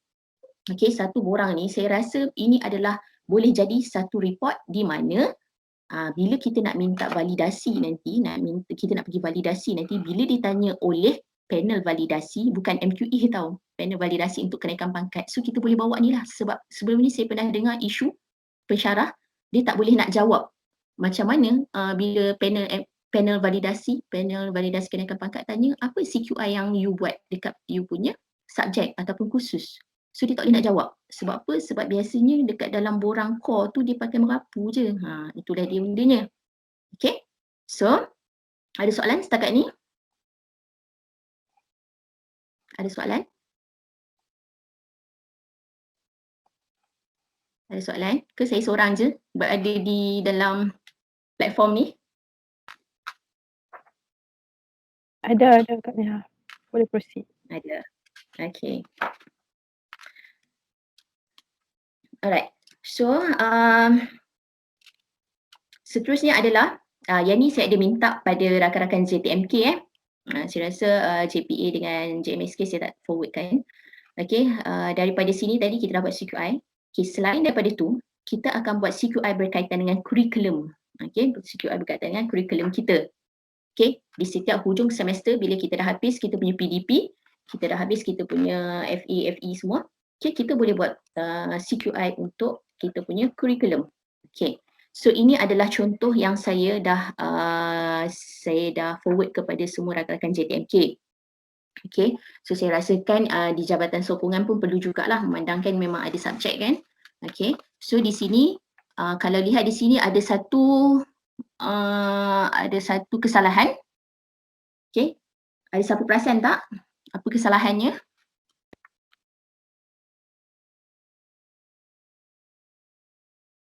satu borang ni saya rasa ini adalah boleh jadi satu report di mana bila kita nak minta validasi nanti, kita nak pergi validasi nanti, bila ditanya oleh panel validasi, bukan MQE tau, panel validasi untuk kenaikan pangkat. So kita boleh bawa ni lah, sebab sebelum ni saya pernah dengar isu pensyarah, dia tak boleh nak jawab macam mana bila panel validasi kenaikan pangkat tanya, apa CQI yang you buat dekat you punya subjek ataupun khusus. So dia tak boleh nak jawab. Sebab apa? Sebab biasanya dekat dalam borang core tu dia pakai merapu je. Itulah dia bendanya. Okay. So, ada soalan setakat ni? Ada soalan? Ada soalan? Ke saya seorang je berada di dalam platform ni? Ada Kak Neha. Boleh proceed. Ada. Okay. Alright. So, seterusnya adalah yang ni saya ada minta pada rakan-rakan JTMK saya rasa JPA dengan JMSK saya tak forwardkan. Okay, daripada sini tadi kita dah buat CQI. Okay, selain daripada tu, kita akan buat CQI berkaitan dengan kurikulum. Okay, CQI berkaitan dengan kurikulum kita. Okay, di setiap hujung semester bila kita dah habis kita punya PDP, kita dah habis kita punya FA, FE semua, okay, kita boleh buat CQI untuk kita punya kurikulum. Okay, so ini adalah contoh yang saya dah forward kepada semua rakan-rakan JTMK. Okay, so saya rasakan di Jabatan Sokongan pun perlu jugalah memandangkan memang ada subjek kan. Okay, so di sini kalau lihat di sini ada satu kesalahan. Okay, ada siapa perasan tak? Apa kesalahannya?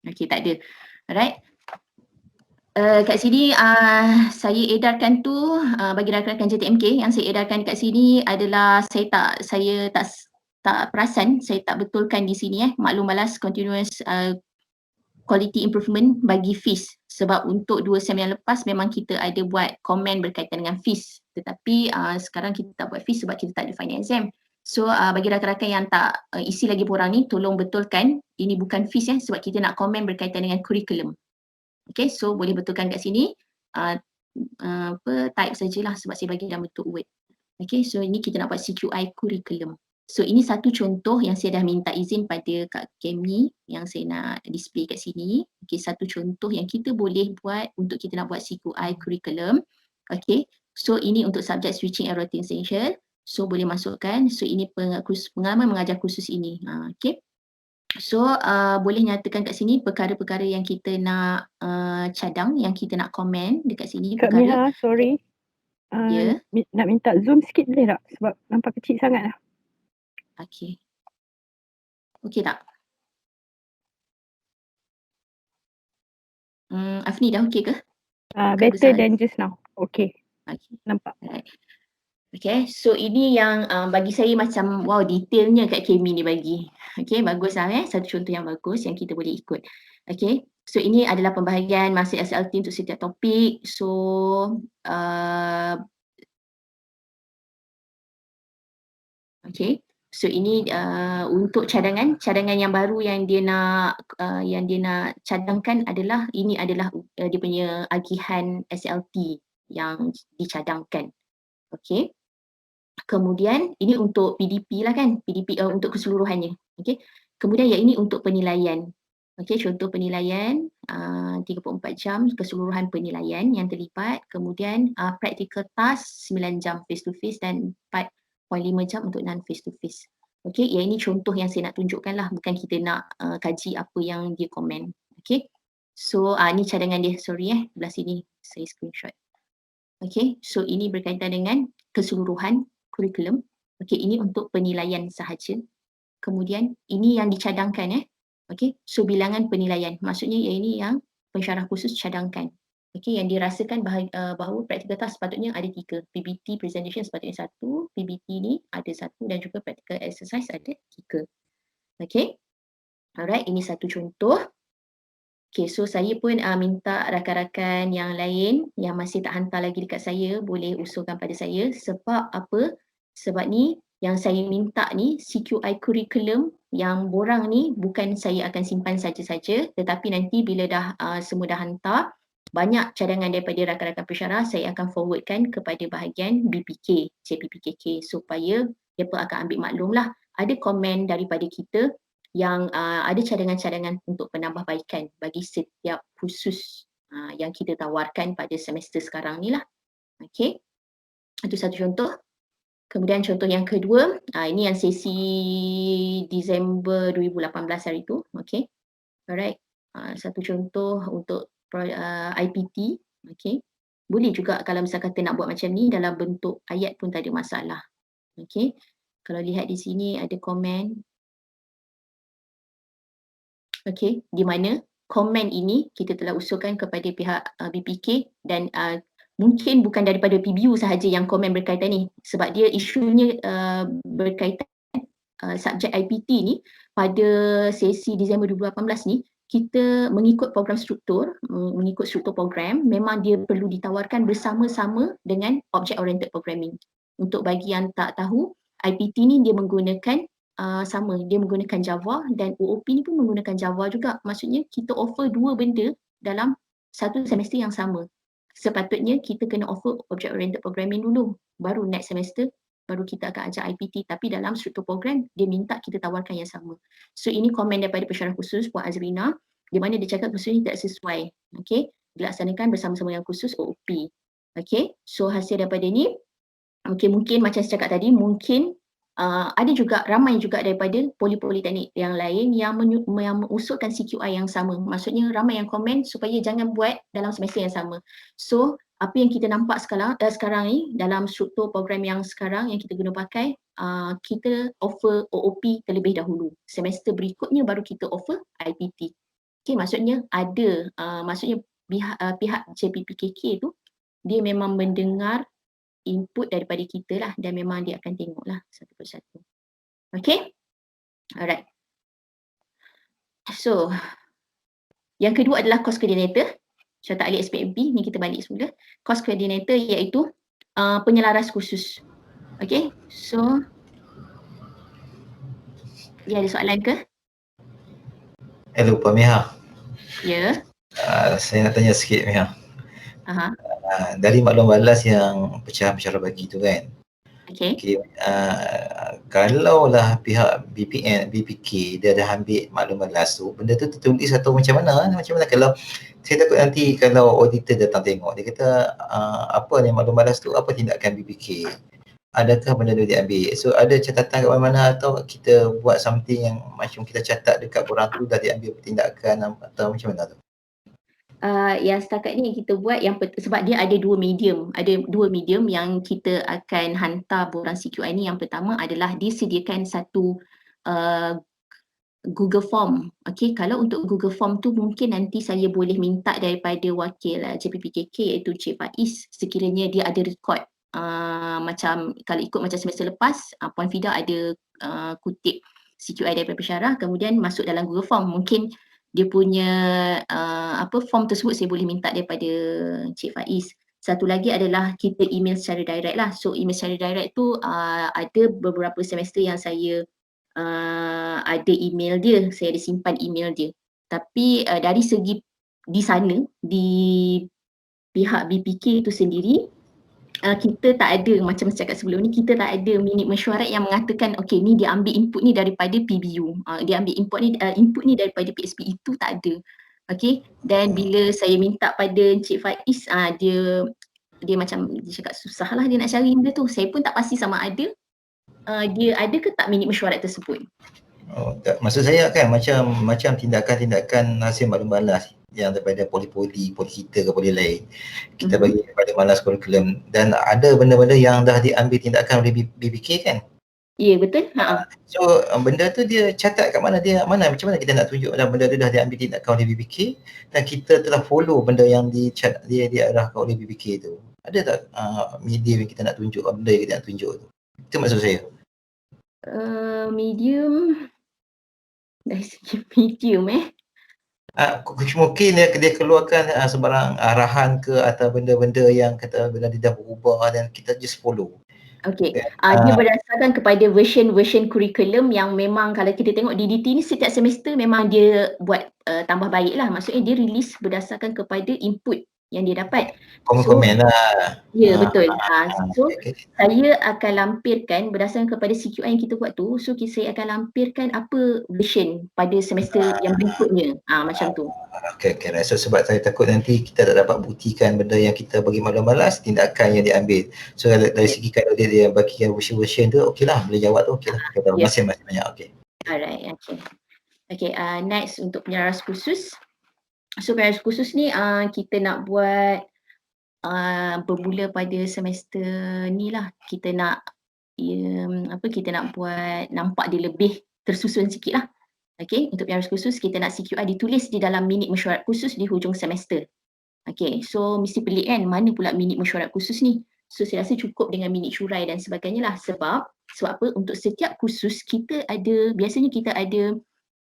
Okay, tak ada. Alright. Kat sini saya edarkan tu bagi rakan-rakan JTMK, yang saya edarkan kat sini adalah saya tak perasan, saya tak betulkan di sini maklum balas continuous quality improvement bagi fees. Sebab untuk 2 sem yang lepas memang kita ada buat komen berkaitan dengan fees. Tetapi sekarang kita tak buat fees sebab kita tak ada final exam. So bagi rakan-rakan yang tak isi lagi borang ni, tolong betulkan ini bukan fees sebab kita nak komen berkaitan dengan kurikulum. Okay, so boleh betulkan kat sini type sajalah sebab saya bagi dalam bentuk word. Okay, so ini kita nak buat CQI kurikulum. So ini satu contoh yang saya dah minta izin pada Kak Kemi yang saya nak display kat sini. Okay, satu contoh yang kita boleh buat untuk kita nak buat CQI curriculum. Okay, so ini untuk subjek switching and routing essential. So boleh masukkan, so ini pengalaman mengajar kursus ini. Okay. So boleh nyatakan kat sini perkara-perkara yang kita nak cadang, yang kita nak komen dekat sini. Kak Perkara. Miha, sorry. Ya. Nak minta zoom sikit boleh tak? Sebab nampak kecil sangat lah. Okay. Okay tak? Afni dah okay ke? Better than just now. Okay, Okay. nampak. Alright. Okay, so ini yang bagi saya macam wow, detailnya Kak Kemi ni bagi. Okay, bagus lah satu contoh yang bagus yang kita boleh ikut. Okay, so ini adalah pembahagian masa SLT untuk setiap topik. So okay, so ini untuk cadangan yang baru yang dia nak cadangkan adalah ini adalah dia punya agihan SLT yang dicadangkan. Okay. Kemudian ini untuk PDP lah kan, PDP untuk keseluruhannya. Okay. Kemudian yang ini untuk penilaian. Okay, contoh penilaian 34 jam keseluruhan penilaian yang terlibat. Kemudian practical task 9 jam face to face dan 4.5 jam untuk non face to face. Okay, yang ini contoh yang saya nak tunjukkan lah, bukan kita nak kaji apa yang dia komen. Okay, so ni cadangan dia, sorry belah sini saya screenshot. Okay, so ini berkaitan dengan keseluruhan kurikulum. Okay, ini untuk penilaian sahaja. Kemudian ini yang dicadangkan Okay, so bilangan penilaian. Maksudnya yang ini yang pensyarah khusus cadangkan. Okay, yang dirasakan bahawa practical task sepatutnya ada 3. PBT presentation sepatutnya 1, PBT ni ada 1 dan juga practical exercise ada 3. Okay, alright, ini satu contoh. Okay, so saya pun minta rakan-rakan yang lain yang masih tak hantar lagi dekat saya boleh usulkan pada saya. Sebab apa? Sebab ni yang saya minta ni CQI curriculum yang borang ni bukan saya akan simpan saja-saja, tetapi nanti bila dah semua dah hantar banyak cadangan daripada rakan-rakan pensyarah, saya akan forwardkan kepada bahagian BPK, CPPKK supaya mereka akan ambil maklum lah. Ada komen daripada kita yang ada cadangan-cadangan untuk penambahbaikan bagi setiap khusus yang kita tawarkan pada semester sekarang ni lah. Okay, itu satu contoh. Kemudian contoh yang kedua, ini yang sesi Disember 2018 hari itu. Okay, alright. Satu contoh untuk IPT. Okay, boleh juga kalau misal kata nak buat macam ni dalam bentuk ayat pun tak ada masalah. Okay, kalau lihat di sini ada komen. Okay, di mana komen ini kita telah usulkan kepada pihak BPK dan mungkin bukan daripada PBU sahaja yang komen berkaitan ni, sebab dia isunya berkaitan subjek IPT ni pada sesi Disember 2018 ni kita mengikut program struktur, mengikut struktur program, memang dia perlu ditawarkan bersama-sama dengan object oriented programming. Untuk bagi yang tak tahu, IPT ni dia menggunakan sama, dia menggunakan Java dan OOP ni pun menggunakan Java juga. Maksudnya kita offer dua benda dalam satu semester yang sama. Sepatutnya kita kena offer object oriented programming dulu, baru next semester baru kita akan ajar IPT, tapi dalam struktur program dia minta kita tawarkan yang sama. So ini komen daripada pensyarah khusus Puan Azrina, di mana dia cakap khusus ini tak sesuai. Okay, dilaksanakan bersama-sama dengan khusus OOP. Okay, so hasil daripada ni, okay, mungkin macam saya cakap tadi, mungkin ada juga ramai juga daripada politeknik yang lain yang mengusulkan CQI yang sama. Maksudnya ramai yang komen supaya jangan buat dalam semester yang sama. So apa yang kita nampak sekarang ni dalam struktur program yang sekarang yang kita guna pakai, kita offer OOP terlebih dahulu. Semester berikutnya baru kita offer IPT. Okay, maksudnya ada, maksudnya pihak JPPKK tu dia memang mendengar input daripada kita lah dan memang dia akan tengok lah satu persatu. Okay, alright. So yang kedua adalah course coordinator. Syaratan ahli SPMP, ni kita balik semula. Course coordinator iaitu penyelaras khusus. Okay, so dia ada soalan ke? Hello Pak Miha. Ya. Saya nak tanya sikit Miha. Aha. Dari maklum balas yang pecahan pensyarah bagi tu kan, Okay. Okay, kalaulah pihak BPK dia dah ambil maklumat last tu, benda tu tertulis atau macam mana kalau saya takut nanti kalau auditor datang tengok, dia kata apa ni maklumat last tu, apa tindakan BPK, adakah benda tu diambil. So ada catatan kat mana-mana atau kita buat something yang macam kita catat dekat borang tu dah diambil tindakan atau macam mana tu? Yang setakat ni kita buat sebab dia ada dua medium yang kita akan hantar borang CQI ni. Yang pertama adalah disediakan satu Google Form. Okay, kalau untuk Google Form tu mungkin nanti saya boleh minta daripada wakil JPPKK iaitu Cik Faiz, sekiranya dia ada record macam kalau ikut macam semester lepas Puan Fida ada kutip CQI daripada pensyarah kemudian masuk dalam Google Form, mungkin dia punya form tersebut saya boleh minta daripada Cik Faiz. Satu lagi adalah kita email secara direct lah. So email secara direct tu ada beberapa semester yang saya ada email dia, saya ada simpan email dia. Tapi dari segi di sana, di pihak BPK itu sendiri, kita tak ada, macam saya cakap sebelum ni, kita tak ada minit mesyuarat yang mengatakan okey ni dia ambil input ni daripada PBU, dia ambil input ni daripada PSP, itu tak ada. Okey, dan bila saya minta pada Encik Faiz, dia macam dia cakap susah lah dia nak cari benda tu. Saya pun tak pasti sama ada dia ada ke tak minit mesyuarat tersebut. Oh, tak, maksud saya kan macam tindakan hasil maklum balas yang daripada poli kita ke poli lain. Kita bagi pada malas kurikulum dan ada benda-benda yang dah diambil tindakan oleh BPK kan? Ya, betul. So benda tu dia catat kat mana, macam mana kita nak tunjuk benda tu dah diambil tindakan oleh BPK dan kita telah follow benda yang dia diarahkan oleh BPK tu. Ada tak medium yang kita nak tunjuk, benda yang kita nak tunjuk tu? Itu maksud saya. Medium dari segi medium mungkin dia keluarkan sebarang arahan ke atau benda-benda yang kata benda dia dah berubah dan kita just follow. Okey, dia berdasarkan kepada version kurikulum yang memang kalau kita tengok DDT ni setiap semester memang dia buat tambah baik lah. Maksudnya dia release berdasarkan kepada input yang dia dapat. Komen lah. Ya, betul. So Okay. saya akan lampirkan berdasarkan kepada CQI yang kita buat tu. So saya akan lampirkan apa version pada semester yang berikutnya. Macam tu. Okay. Rasa sebab saya takut nanti kita tak dapat buktikan benda yang kita bagi maklum balas, tindakan yang diambil. So dari segi kalau dia bagikan version tu, okey lah, boleh jawab tu, okey lah. Terima kasih banyak. Okay. Alright, okay. Next untuk penyelaras khusus. So penyelaras khusus ni kita nak buat bermula pada semester ni lah. Kita nak buat nampak dia lebih tersusun sikit lah. Okay, untuk penyelaras khusus kita nak CQI ditulis di dalam minit mesyuarat khusus di hujung semester. Okay, so mesti pelik kan, mana pula minit mesyuarat khusus ni? So saya rasa cukup dengan minit syurai dan sebagainya lah. Sebab apa? Untuk setiap kursus biasanya kita ada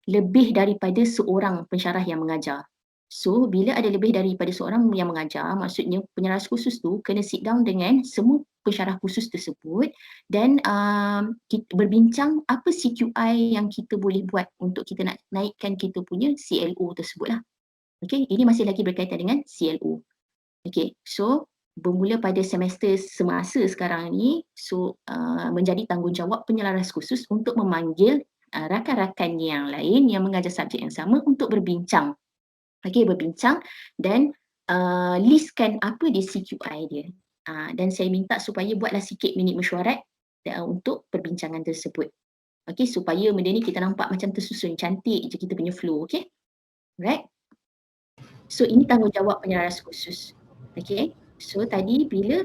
lebih daripada seorang pensyarah yang mengajar. So bila ada lebih daripada seorang yang mengajar, maksudnya penyelaras khusus tu kena sit down dengan semua pensyarah khusus tersebut dan kita berbincang apa CQI yang kita boleh buat untuk kita nak naikkan kita punya CLO tersebut lah. Okay, ini masih lagi berkaitan dengan CLO. Okay, so bermula pada semester semasa sekarang ni, so menjadi tanggungjawab penyelaras khusus untuk memanggil rakan-rakan yang lain yang mengajar subjek yang sama untuk berbincang. Okay, berbincang dan listkan apa dia CQI dia. Dan saya minta supaya buatlah sikit minit mesyuarat untuk perbincangan tersebut. Okay, supaya benda ni kita nampak macam tersusun, cantik je kita punya flow, okay? Right? So ini tanggungjawab penyelaras khusus. Okay, so tadi bila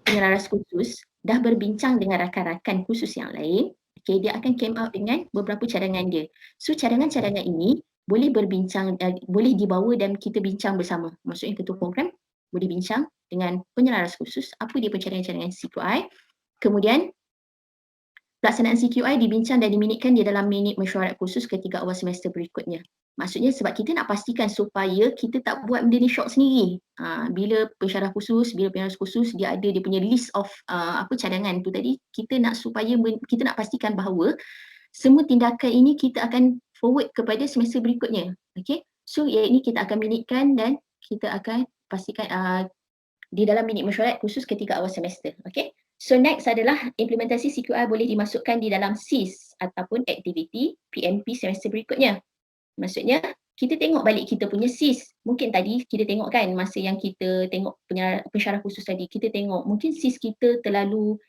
penyelaras khusus dah berbincang dengan rakan-rakan khusus yang lain, okay, dia akan came out dengan beberapa cadangan dia. So cadangan-cadangan ini boleh berbincang, boleh dibawa dan kita bincang bersama. Maksudnya ketua program boleh bincang dengan penyelaras khusus, apa dia cadangan-cadangan CQI. Kemudian pelaksanaan CQI dibincang dan diminitkan di dalam minit mesyuarat khusus ketika awal semester berikutnya. Maksudnya sebab kita nak pastikan supaya kita tak buat benda ni syok sendiri. Bila pensyarah khusus, bila penyelaras khusus, dia ada dia punya list of cadangan tu tadi, kita nak pastikan bahawa semua tindakan ini kita akan forward kepada semester berikutnya. Okay, so ini kita akan minitkan dan kita akan pastikan di dalam minit mesyuarat khusus ketika awal semester. Okay, So next adalah implementasi CQI boleh dimasukkan di dalam SIS ataupun aktiviti PMP semester berikutnya. Maksudnya kita tengok balik kita punya SIS. Mungkin tadi kita tengok kan masa yang kita tengok pensyarah khusus tadi, kita tengok mungkin SIS kita terlalu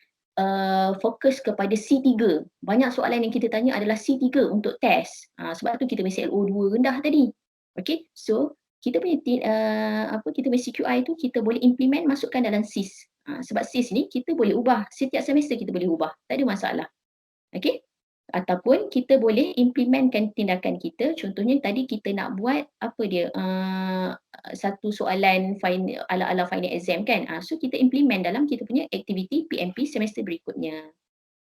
fokus kepada C3. Banyak soalan yang kita tanya adalah C3 untuk test. Sebab tu kita mesti LO2 rendah tadi. Okay, so kita punya kita punya CQI tu kita boleh implement masukkan dalam SIS. Sebab SIS ni kita boleh ubah, setiap semester kita boleh ubah, tak ada masalah. Okay, ataupun kita boleh implementkan tindakan kita. Contohnya tadi kita nak buat apa dia satu soalan ala-ala final exam kan. So kita implement dalam kita punya aktiviti PMP semester berikutnya.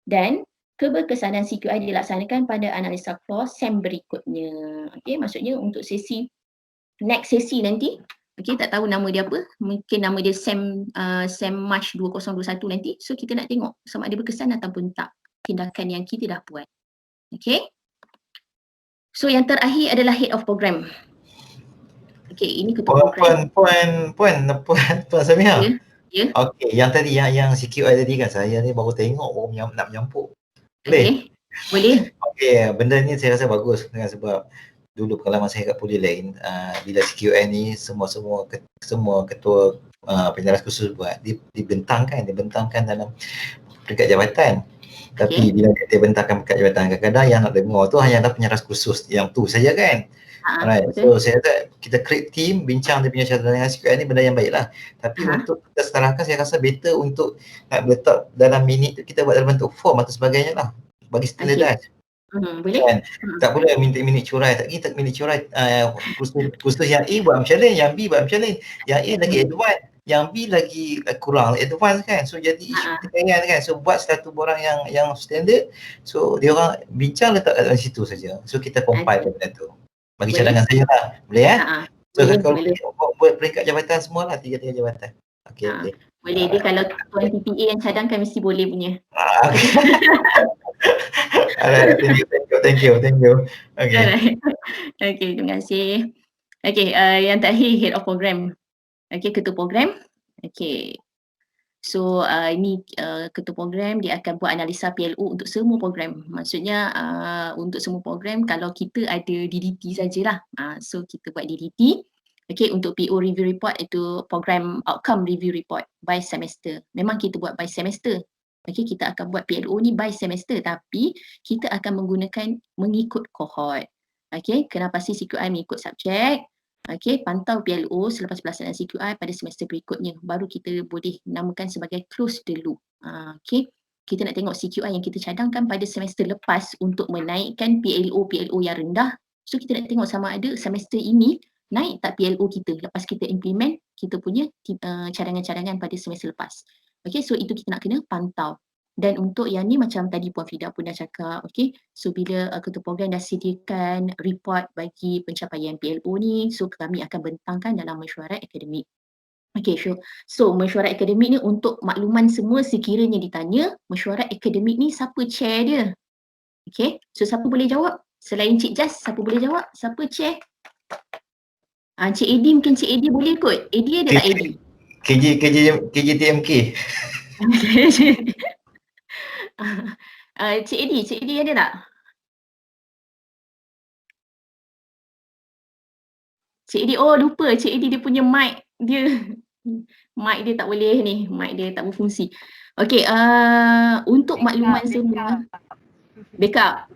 Dan keberkesanan CQI dilaksanakan pada analisa clause SEM berikutnya. Okay, maksudnya untuk next sesi nanti, okay, tak tahu nama dia apa, mungkin nama dia SEM March 2021 nanti. So kita nak tengok sama ada berkesan ataupun tak tindakan yang kita dah buat. Okay. So yang terakhir adalah head of program. Okay, ini ketua program. Puan Samia. Ya. Okey, yang tadi yang CQI tadi kan saya ni baru tengok nak menyampuk. Boleh? Boleh. Okey, benda ni saya rasa bagus dengan sebab dulu pengalaman saya kat poli lain, bila CQI ni semua ketua penjelas khusus buat dibentangkan dalam peringkat jabatan. Tapi bila dia bentangkan peringkat jabatan, kadang-kadang yang nak dengar tu hanya ada penjelas khusus yang tu saja kan. Alright, so saya rasa kita create team, bincang dia punya catatan dengan CQI ni benda yang baik lah. Tapi untuk kita setarakan, saya rasa better untuk nak letak dalam minit tu kita buat dalam bentuk form atau sebagainya lah. Bagi standardize. Boleh. Kan? Tak boleh minta minit curai, tak kita minit curai. Khusus yang A buat macam lain, yang B buat macam lain. Yang A lagi advance, yang B lagi kurang advance kan. So jadi isu pertikaian kan. So buat satu borang yang standard. So dia orang bincang letak kat dalam situ saja. So kita compile benda tu. Bagi cadangan saya lah. Boleh So kalau buat peringkat jabatan semua lah, 3 jabatan. Okey. Boleh, dia kalau tuan TPA yang cadangkan mesti boleh punya. Alright, thank you. Okay. Alright. Okay, terima kasih. Okay, yang terakhir head of program. Okay, ketua program. Okay. So ini ketua program dia akan buat analisa PLO untuk semua program. Maksudnya untuk semua program kalau kita ada DDT sajalah. So kita buat DDT. Okay, untuk PO review report itu program outcome review report by semester. Memang kita buat by semester. Okay, kita akan buat PLO ni by semester tapi kita akan mengikut cohort. Okay, kena pasti CQI mengikut subjek. Okay, pantau PLO selepas pelaksanaan CQI pada semester berikutnya. Baru kita boleh namakan sebagai close the loop. Okay, kita nak tengok CQI yang kita cadangkan pada semester lepas untuk menaikkan PLO yang rendah. So kita nak tengok sama ada semester ini naik tak PLO kita lepas kita implement kita punya cadangan-cadangan pada semester lepas. Okay, so itu kita nak kena pantau. Dan untuk yang ni macam tadi Puan Fida pun dah cakap, okay, so bila ketua program dah sediakan report bagi pencapaian PLO ni, so kami akan bentangkan dalam mesyuarat akademik. Okay, so mesyuarat akademik ni untuk makluman semua sekiranya ditanya, mesyuarat akademik ni siapa chair dia? Okay, so siapa boleh jawab? Selain Cik Jas, siapa boleh jawab? Siapa chair? Cik Edi, mungkin Cik Edi boleh kot. Edi ada tak Edi? KJTMK. Cik Edi ada tak? Cik Edi, oh lupa, Cik Edi dia punya mic dia tak boleh ni, mic dia tak berfungsi. Okey, untuk makluman semua backup.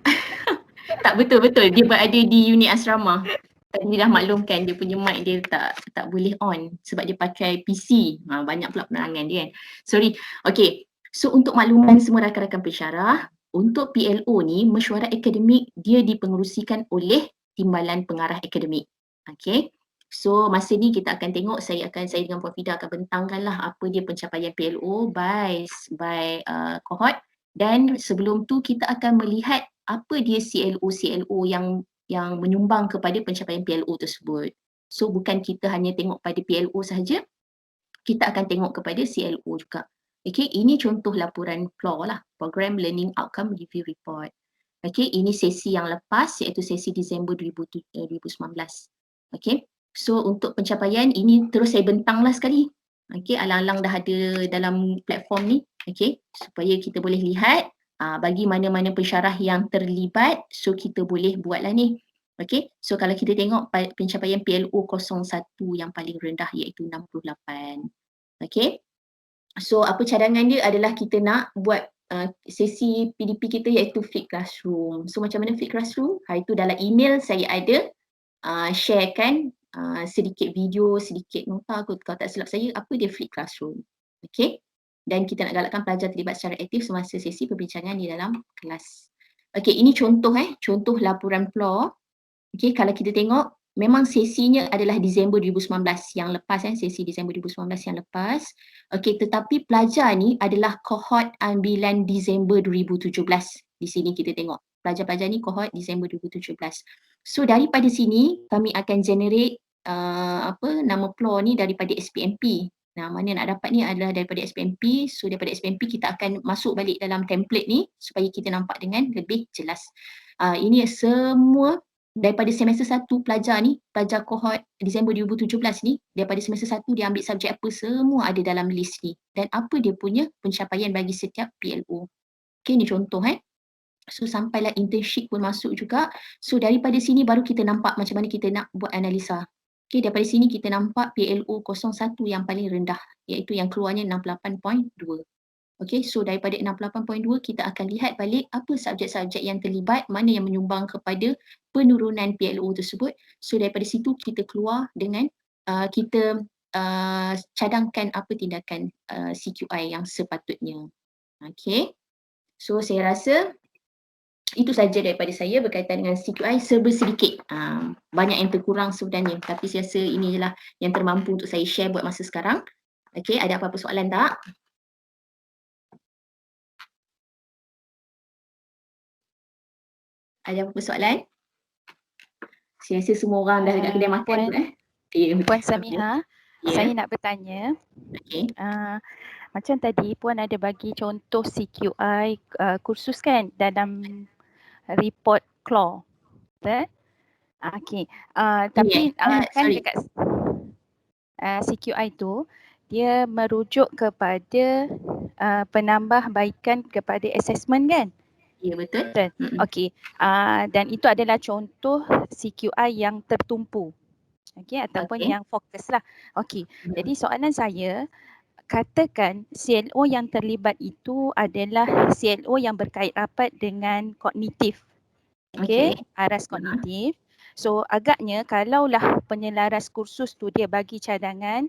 Tak betul, dia berada di unit asrama. Tadi dah maklumkan dia punya mic dia tak boleh on sebab dia pakai PC. Banyak pula penerangan dia kan. Sorry. Okey. So untuk makluman semua rakan-rakan pensyarah, untuk PLO ni mesyuarat akademik dia dipengerusikan oleh Timbalan Pengarah Akademik. Okey. So masa ni kita akan tengok, saya dengan Puan Fida akan bentangkanlah apa dia pencapaian PLO by cohort, dan sebelum tu kita akan melihat apa dia CLO yang menyumbang kepada pencapaian PLO tersebut. So bukan kita hanya tengok pada PLO sahaja, kita akan tengok kepada CLO juga. Okay, ini contoh laporan PLO lah, Program Learning Outcome Review Report. Okay, ini sesi yang lepas iaitu sesi Disember 2019. Okay, so untuk pencapaian ini terus saya bentang lah sekali. Okay, alang-alang dah ada dalam platform ni. Okay, supaya kita boleh lihat bagi mana-mana pensyarah yang terlibat, so kita boleh buatlah ni. Okay, so kalau kita tengok pencapaian PLO 01 yang paling rendah iaitu 68. Okay, so apa cadangan dia adalah kita nak buat sesi PDP kita iaitu Flip Classroom. So macam mana Flip Classroom? Hari tu dalam email saya ada sharekan sedikit video, sedikit nota kot kalau tak silap saya, apa dia Flip Classroom. Okay, dan kita nak galakkan pelajar terlibat secara aktif semasa sesi perbincangan di dalam kelas. Okay, ini contoh contoh laporan PLOR. Okay, kalau kita tengok memang sesinya adalah Disember 2019 yang lepas sesi Disember 2019 yang lepas. Okay, tetapi pelajar ni adalah kohort ambilan Disember 2017. Di sini kita tengok pelajar-pelajar ni kohort Disember 2017. So daripada sini kami akan generate nama PLOR ni daripada SPMP. Nah, mana nak dapat ni adalah daripada SPMP. So daripada SPMP kita akan masuk balik dalam template ni supaya kita nampak dengan lebih jelas. Ini semua daripada semester 1 pelajar ni, pelajar kohort Disember 2017 ni, daripada semester 1 dia ambil subjek apa, semua ada dalam list ni. Dan apa dia punya pencapaian bagi setiap PLO. Okay, ni contoh So sampailah internship pun masuk juga. So daripada sini baru kita nampak macam mana kita nak buat analisa. Okay, daripada sini kita nampak PLO 01 yang paling rendah, iaitu yang keluarnya 68.2. Okay, so daripada 68.2 kita akan lihat balik apa subjek-subjek yang terlibat, mana yang menyumbang kepada penurunan PLO tersebut. So daripada situ kita keluar dengan kita cadangkan apa tindakan CQI yang sepatutnya. Okay, so saya rasa itu saja daripada saya berkaitan dengan CQI, serba sedikit. Banyak yang terkurang sebenarnya, tapi saya rasa ini adalah yang termampu untuk saya share buat masa sekarang. Okay, ada apa-apa soalan tak? Ada apa-apa soalan? Saya rasa semua orang dah dekat kedai makan tu Puan Samiha, saya nak bertanya. Okay. Macam tadi Puan ada bagi contoh CQI kursus kan dalam report CLAW. Betul? Okey. Tapi kan dekat CQI tu dia merujuk kepada penambahbaikan kepada assessment kan? Ya, betul. Okey. Dan itu adalah contoh CQI yang tertumpu. Okey, ataupun yang fokus lah. Okey. Jadi soalan saya, katakan CLO yang terlibat itu adalah CLO yang berkait rapat dengan kognitif. Okey, aras kognitif. So agaknya kalaulah penyelaras kursus tu dia bagi cadangan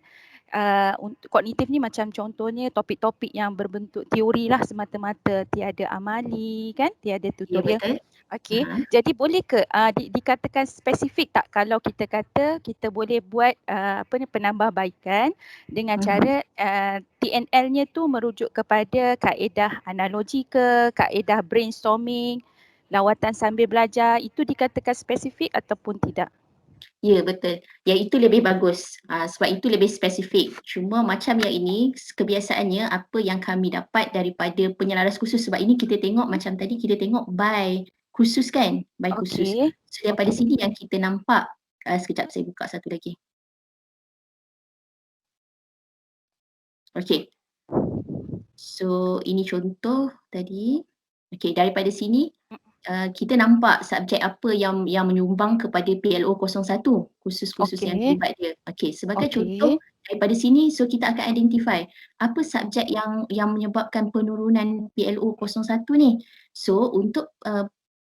untuk kognitif ni macam contohnya topik-topik yang berbentuk teori lah semata-mata, tiada amali kan, tiada tutorial. Ya, Okey, jadi boleh ke dikatakan spesifik tak kalau kita kata kita boleh buat penambahbaikan dengan cara TNL-nya tu merujuk kepada kaedah analogi ke, kaedah brainstorming, lawatan sambil belajar, itu dikatakan spesifik ataupun tidak? Ya, betul. Yang itu lebih bagus sebab itu lebih spesifik. Cuma macam yang ini kebiasaannya apa yang kami dapat daripada penyelaras khusus, sebab ini kita tengok macam tadi kita tengok by khusus kan, by khusus. So daripada sini yang kita nampak, sekejap saya buka satu lagi. Okey. So ini contoh tadi. Okey, daripada sini kita nampak subjek apa yang menyumbang kepada PLO 01, khusus-khusus yang terlibat dia. Okey, sebagai contoh daripada sini, so kita akan identify apa subjek yang menyebabkan penurunan PLO 01 ni. So untuk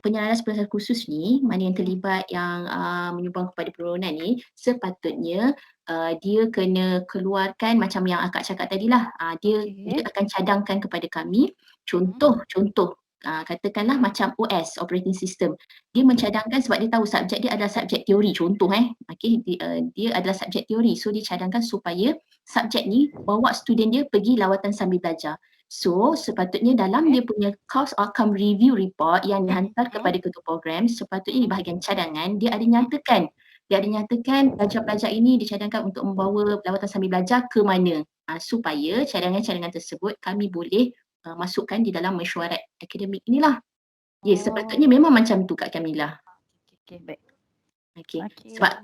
penyelaras khusus ni, mana yang terlibat yang menyumbang kepada penurunan ni, sepatutnya dia kena keluarkan macam yang akak cakap tadilah. Dia akan cadangkan kepada kami contoh katakanlah macam OS, operating system. Dia mencadangkan sebab dia tahu subjek dia adalah subjek teori, contoh okey, dia adalah subjek teori. So dia cadangkan supaya subjek ni bawa student dia pergi lawatan sambil belajar. So sepatutnya dalam dia punya course outcome review report yang dihantar kepada ketua program, sepatutnya di bahagian cadangan dia ada nyatakan pelajar-pelajar ini dicadangkan untuk membawa lawatan sambil belajar ke mana, supaya cadangan-cadangan tersebut kami boleh masukkan di dalam mesyuarat akademik inilah. Ya, sepatutnya memang macam tu Kak Kamila. Okey, baik. Okey. Sebab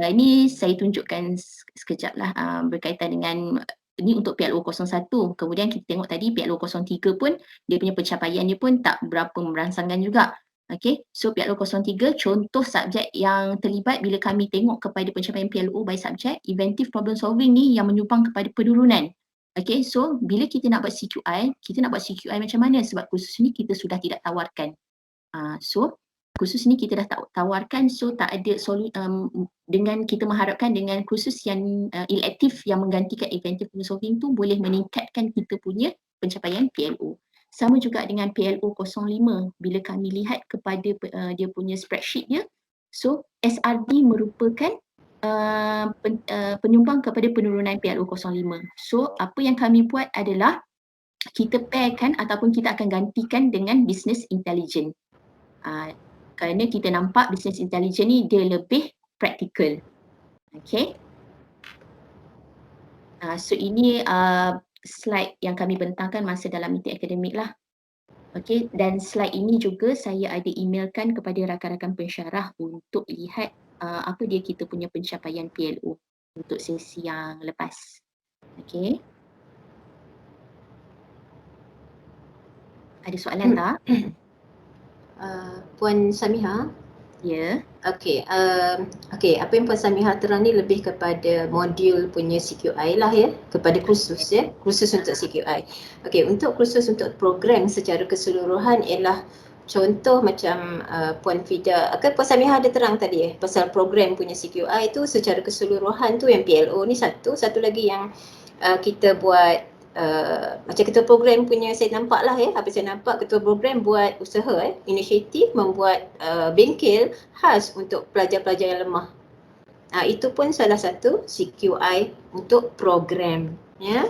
ini saya tunjukkan sekejap lah berkaitan dengan Ini untuk PLO 01. Kemudian kita tengok tadi PLO 03 pun dia punya pencapaian dia pun tak berapa merangsangkan juga. Okay, so PLO 03 contoh subjek yang terlibat bila kami tengok kepada pencapaian PLO by subjek, inventive problem solving ni yang menyumbang kepada penurunan. Okay, so bila kita nak buat CQI, kita nak buat CQI macam mana? Sebab kursus ni kita sudah tidak tawarkan. So kursus ni kita dah tawarkan, so tak ada dengan kita mengharapkan dengan kursus yang elektif yang menggantikan inventive problem solving tu boleh meningkatkan kita punya pencapaian PLO. Sama juga dengan PLO 05 bila kami lihat kepada dia punya spreadsheet dia, so SRD merupakan penyumbang kepada penurunan PLO 05. So apa yang kami buat adalah kita pairkan ataupun kita akan gantikan dengan business intelligence. Kerana kita nampak business intelligence ni dia lebih praktikal. Okay. So ini slide yang kami bentangkan masa dalam meeting akademik lah. Okay, dan slide ini juga saya ada emailkan kepada rakan-rakan pensyarah untuk lihat apa dia kita punya pencapaian PLO untuk sesi yang lepas. Okay. Ada soalan tak? Puan Samiha. Ya. Okey, apa yang Puan Samiha terang ni lebih kepada modul punya CQI lah ya, kepada kursus ya, kursus untuk CQI. Okey, untuk kursus untuk program secara keseluruhan ialah contoh macam Puan Fida, Puan Samiha ada terang tadi pasal program punya CQI tu secara keseluruhan tu yang PLO ni satu lagi yang kita buat macam ketua program punya saya nampak lah ya, apa saya nampak ketua program buat usaha inisiatif membuat bengkel khas untuk pelajar-pelajar yang lemah. Itu pun salah satu CQI untuk program ya.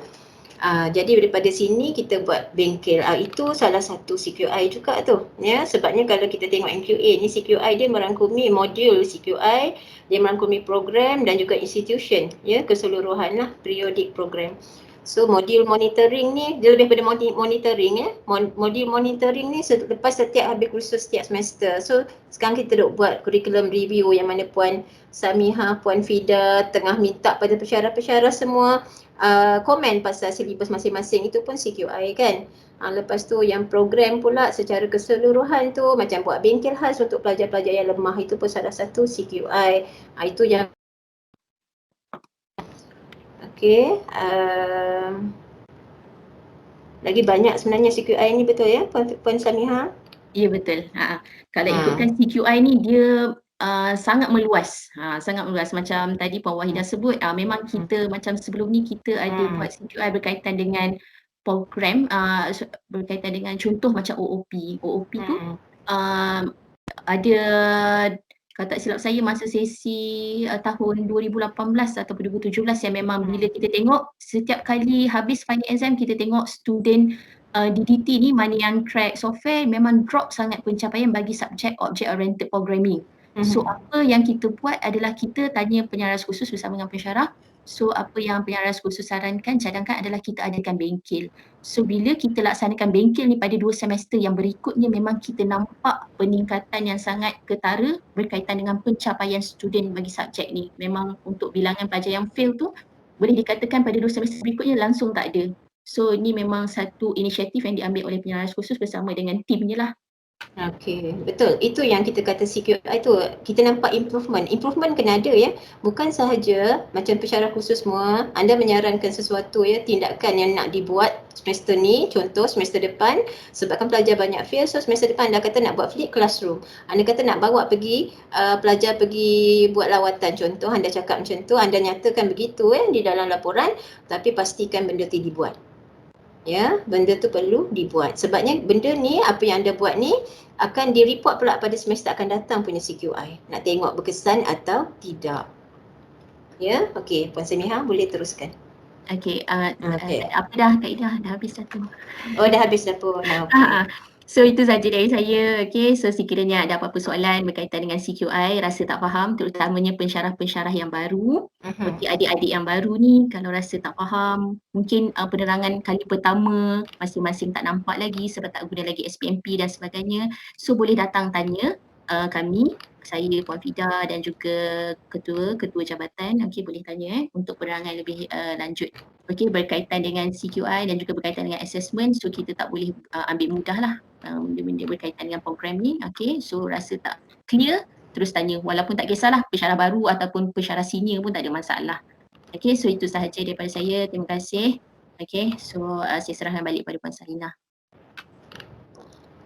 Jadi daripada sini kita buat bengkel, itu salah satu CQI juga tu ya. Sebabnya kalau kita tengok MQA ni CQI dia merangkumi modul CQI, dia merangkumi program dan juga institution ya, keseluruhan lah periodic program. So modul monitoring ni dia lebih pada monitoring ya. Modul monitoring ni lepas setiap habis kursus setiap semester. So sekarang kita duk buat curriculum review yang mana Puan Samiha, Puan Fida tengah minta pada pensyarah-pensyarah semua komen pasal silibus masing-masing, itu pun CQI kan. Lepas tu yang program pula secara keseluruhan tu macam buat bengkel khas untuk pelajar-pelajar yang lemah, itu pun salah satu CQI. Itu yang okey, lagi banyak sebenarnya CQI ni, betul ya Puan Samiha? Ya betul. Kalau ikutkan CQI ni dia sangat meluas. Sangat meluas macam tadi Puan Wahidah sebut, memang kita macam sebelum ni kita ada buat CQI berkaitan dengan program, berkaitan dengan contoh macam OOP. OOP tu ada, kalau tak silap saya masa sesi tahun 2018 atau 2017 yang memang bila kita tengok setiap kali habis final exam kita tengok student DDT ni mana yang track software memang drop sangat pencapaian bagi subjek object oriented programming. So apa yang kita buat adalah kita tanya penyaras khusus bersama dengan pensyarah. So apa yang penyaras khusus sarankan, cadangkan adalah kita adakan bengkel. So bila kita laksanakan bengkel ni pada 2 semester yang berikutnya memang kita nampak peningkatan yang sangat ketara berkaitan dengan pencapaian student bagi subjek ni. Memang untuk bilangan pelajar yang fail tu boleh dikatakan pada 2 semester berikutnya langsung tak ada. So ini memang satu inisiatif yang diambil oleh penyaras khusus bersama dengan timnya lah. Okey, betul. Itu yang kita kata CQI tu, kita nampak improvement. Improvement kena ada ya. Bukan sahaja macam pensyarah khusus semua, anda menyarankan sesuatu ya, tindakan yang nak dibuat semester ni, contoh semester depan, sebabkan pelajar banyak fail, so semester depan anda kata nak buat flip classroom. Anda kata nak bawa pergi, pelajar pergi buat lawatan, contoh anda cakap macam tu, anda nyatakan begitu di dalam laporan, tapi pastikan benda tu dibuat. Ya, benda tu perlu dibuat. Sebabnya benda ni, apa yang anda buat ni akan direport pula pada semester akan datang punya CQI. Nak tengok berkesan atau tidak. Ya, okey. Puan Samiha boleh teruskan. Okey, apa dah kaedah dah habis satu. Oh, dah habis dah pun. Okay. So itu saja dari saya. Okey, so sekiranya ada apa-apa soalan berkaitan dengan CQI, rasa tak faham, terutamanya pensyarah-pensyarah yang baru, seperti adik-adik yang baru ni, kalau rasa tak faham, mungkin penerangan kali pertama masing-masing tak nampak lagi sebab tak guna lagi SPMP dan sebagainya, so boleh datang tanya kami saya, Puan Fida dan juga ketua jabatan boleh tanya untuk penerangan lebih lanjut. Berkaitan dengan CQI dan juga berkaitan dengan assessment, so kita tak boleh ambil mudah lah benda-benda berkaitan dengan program ni. So rasa tak clear, terus tanya, walaupun tak kisahlah pensyarah baru ataupun pensyarah senior pun tak ada masalah. So itu sahaja daripada saya. Terima kasih. So saya serahkan balik pada Puan Sarina.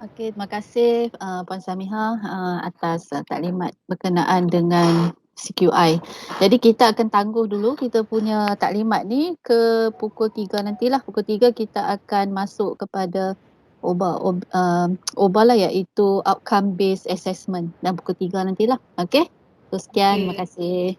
Okey, terima kasih Puan Samiha atas taklimat berkenaan dengan CQI. Jadi kita akan tangguh dulu kita punya taklimat ni ke pukul 3 nantilah. Pukul 3 kita akan masuk kepada OBA lah, iaitu outcome based assessment, dan pukul 3 nantilah. Okey. So sekian, terima kasih.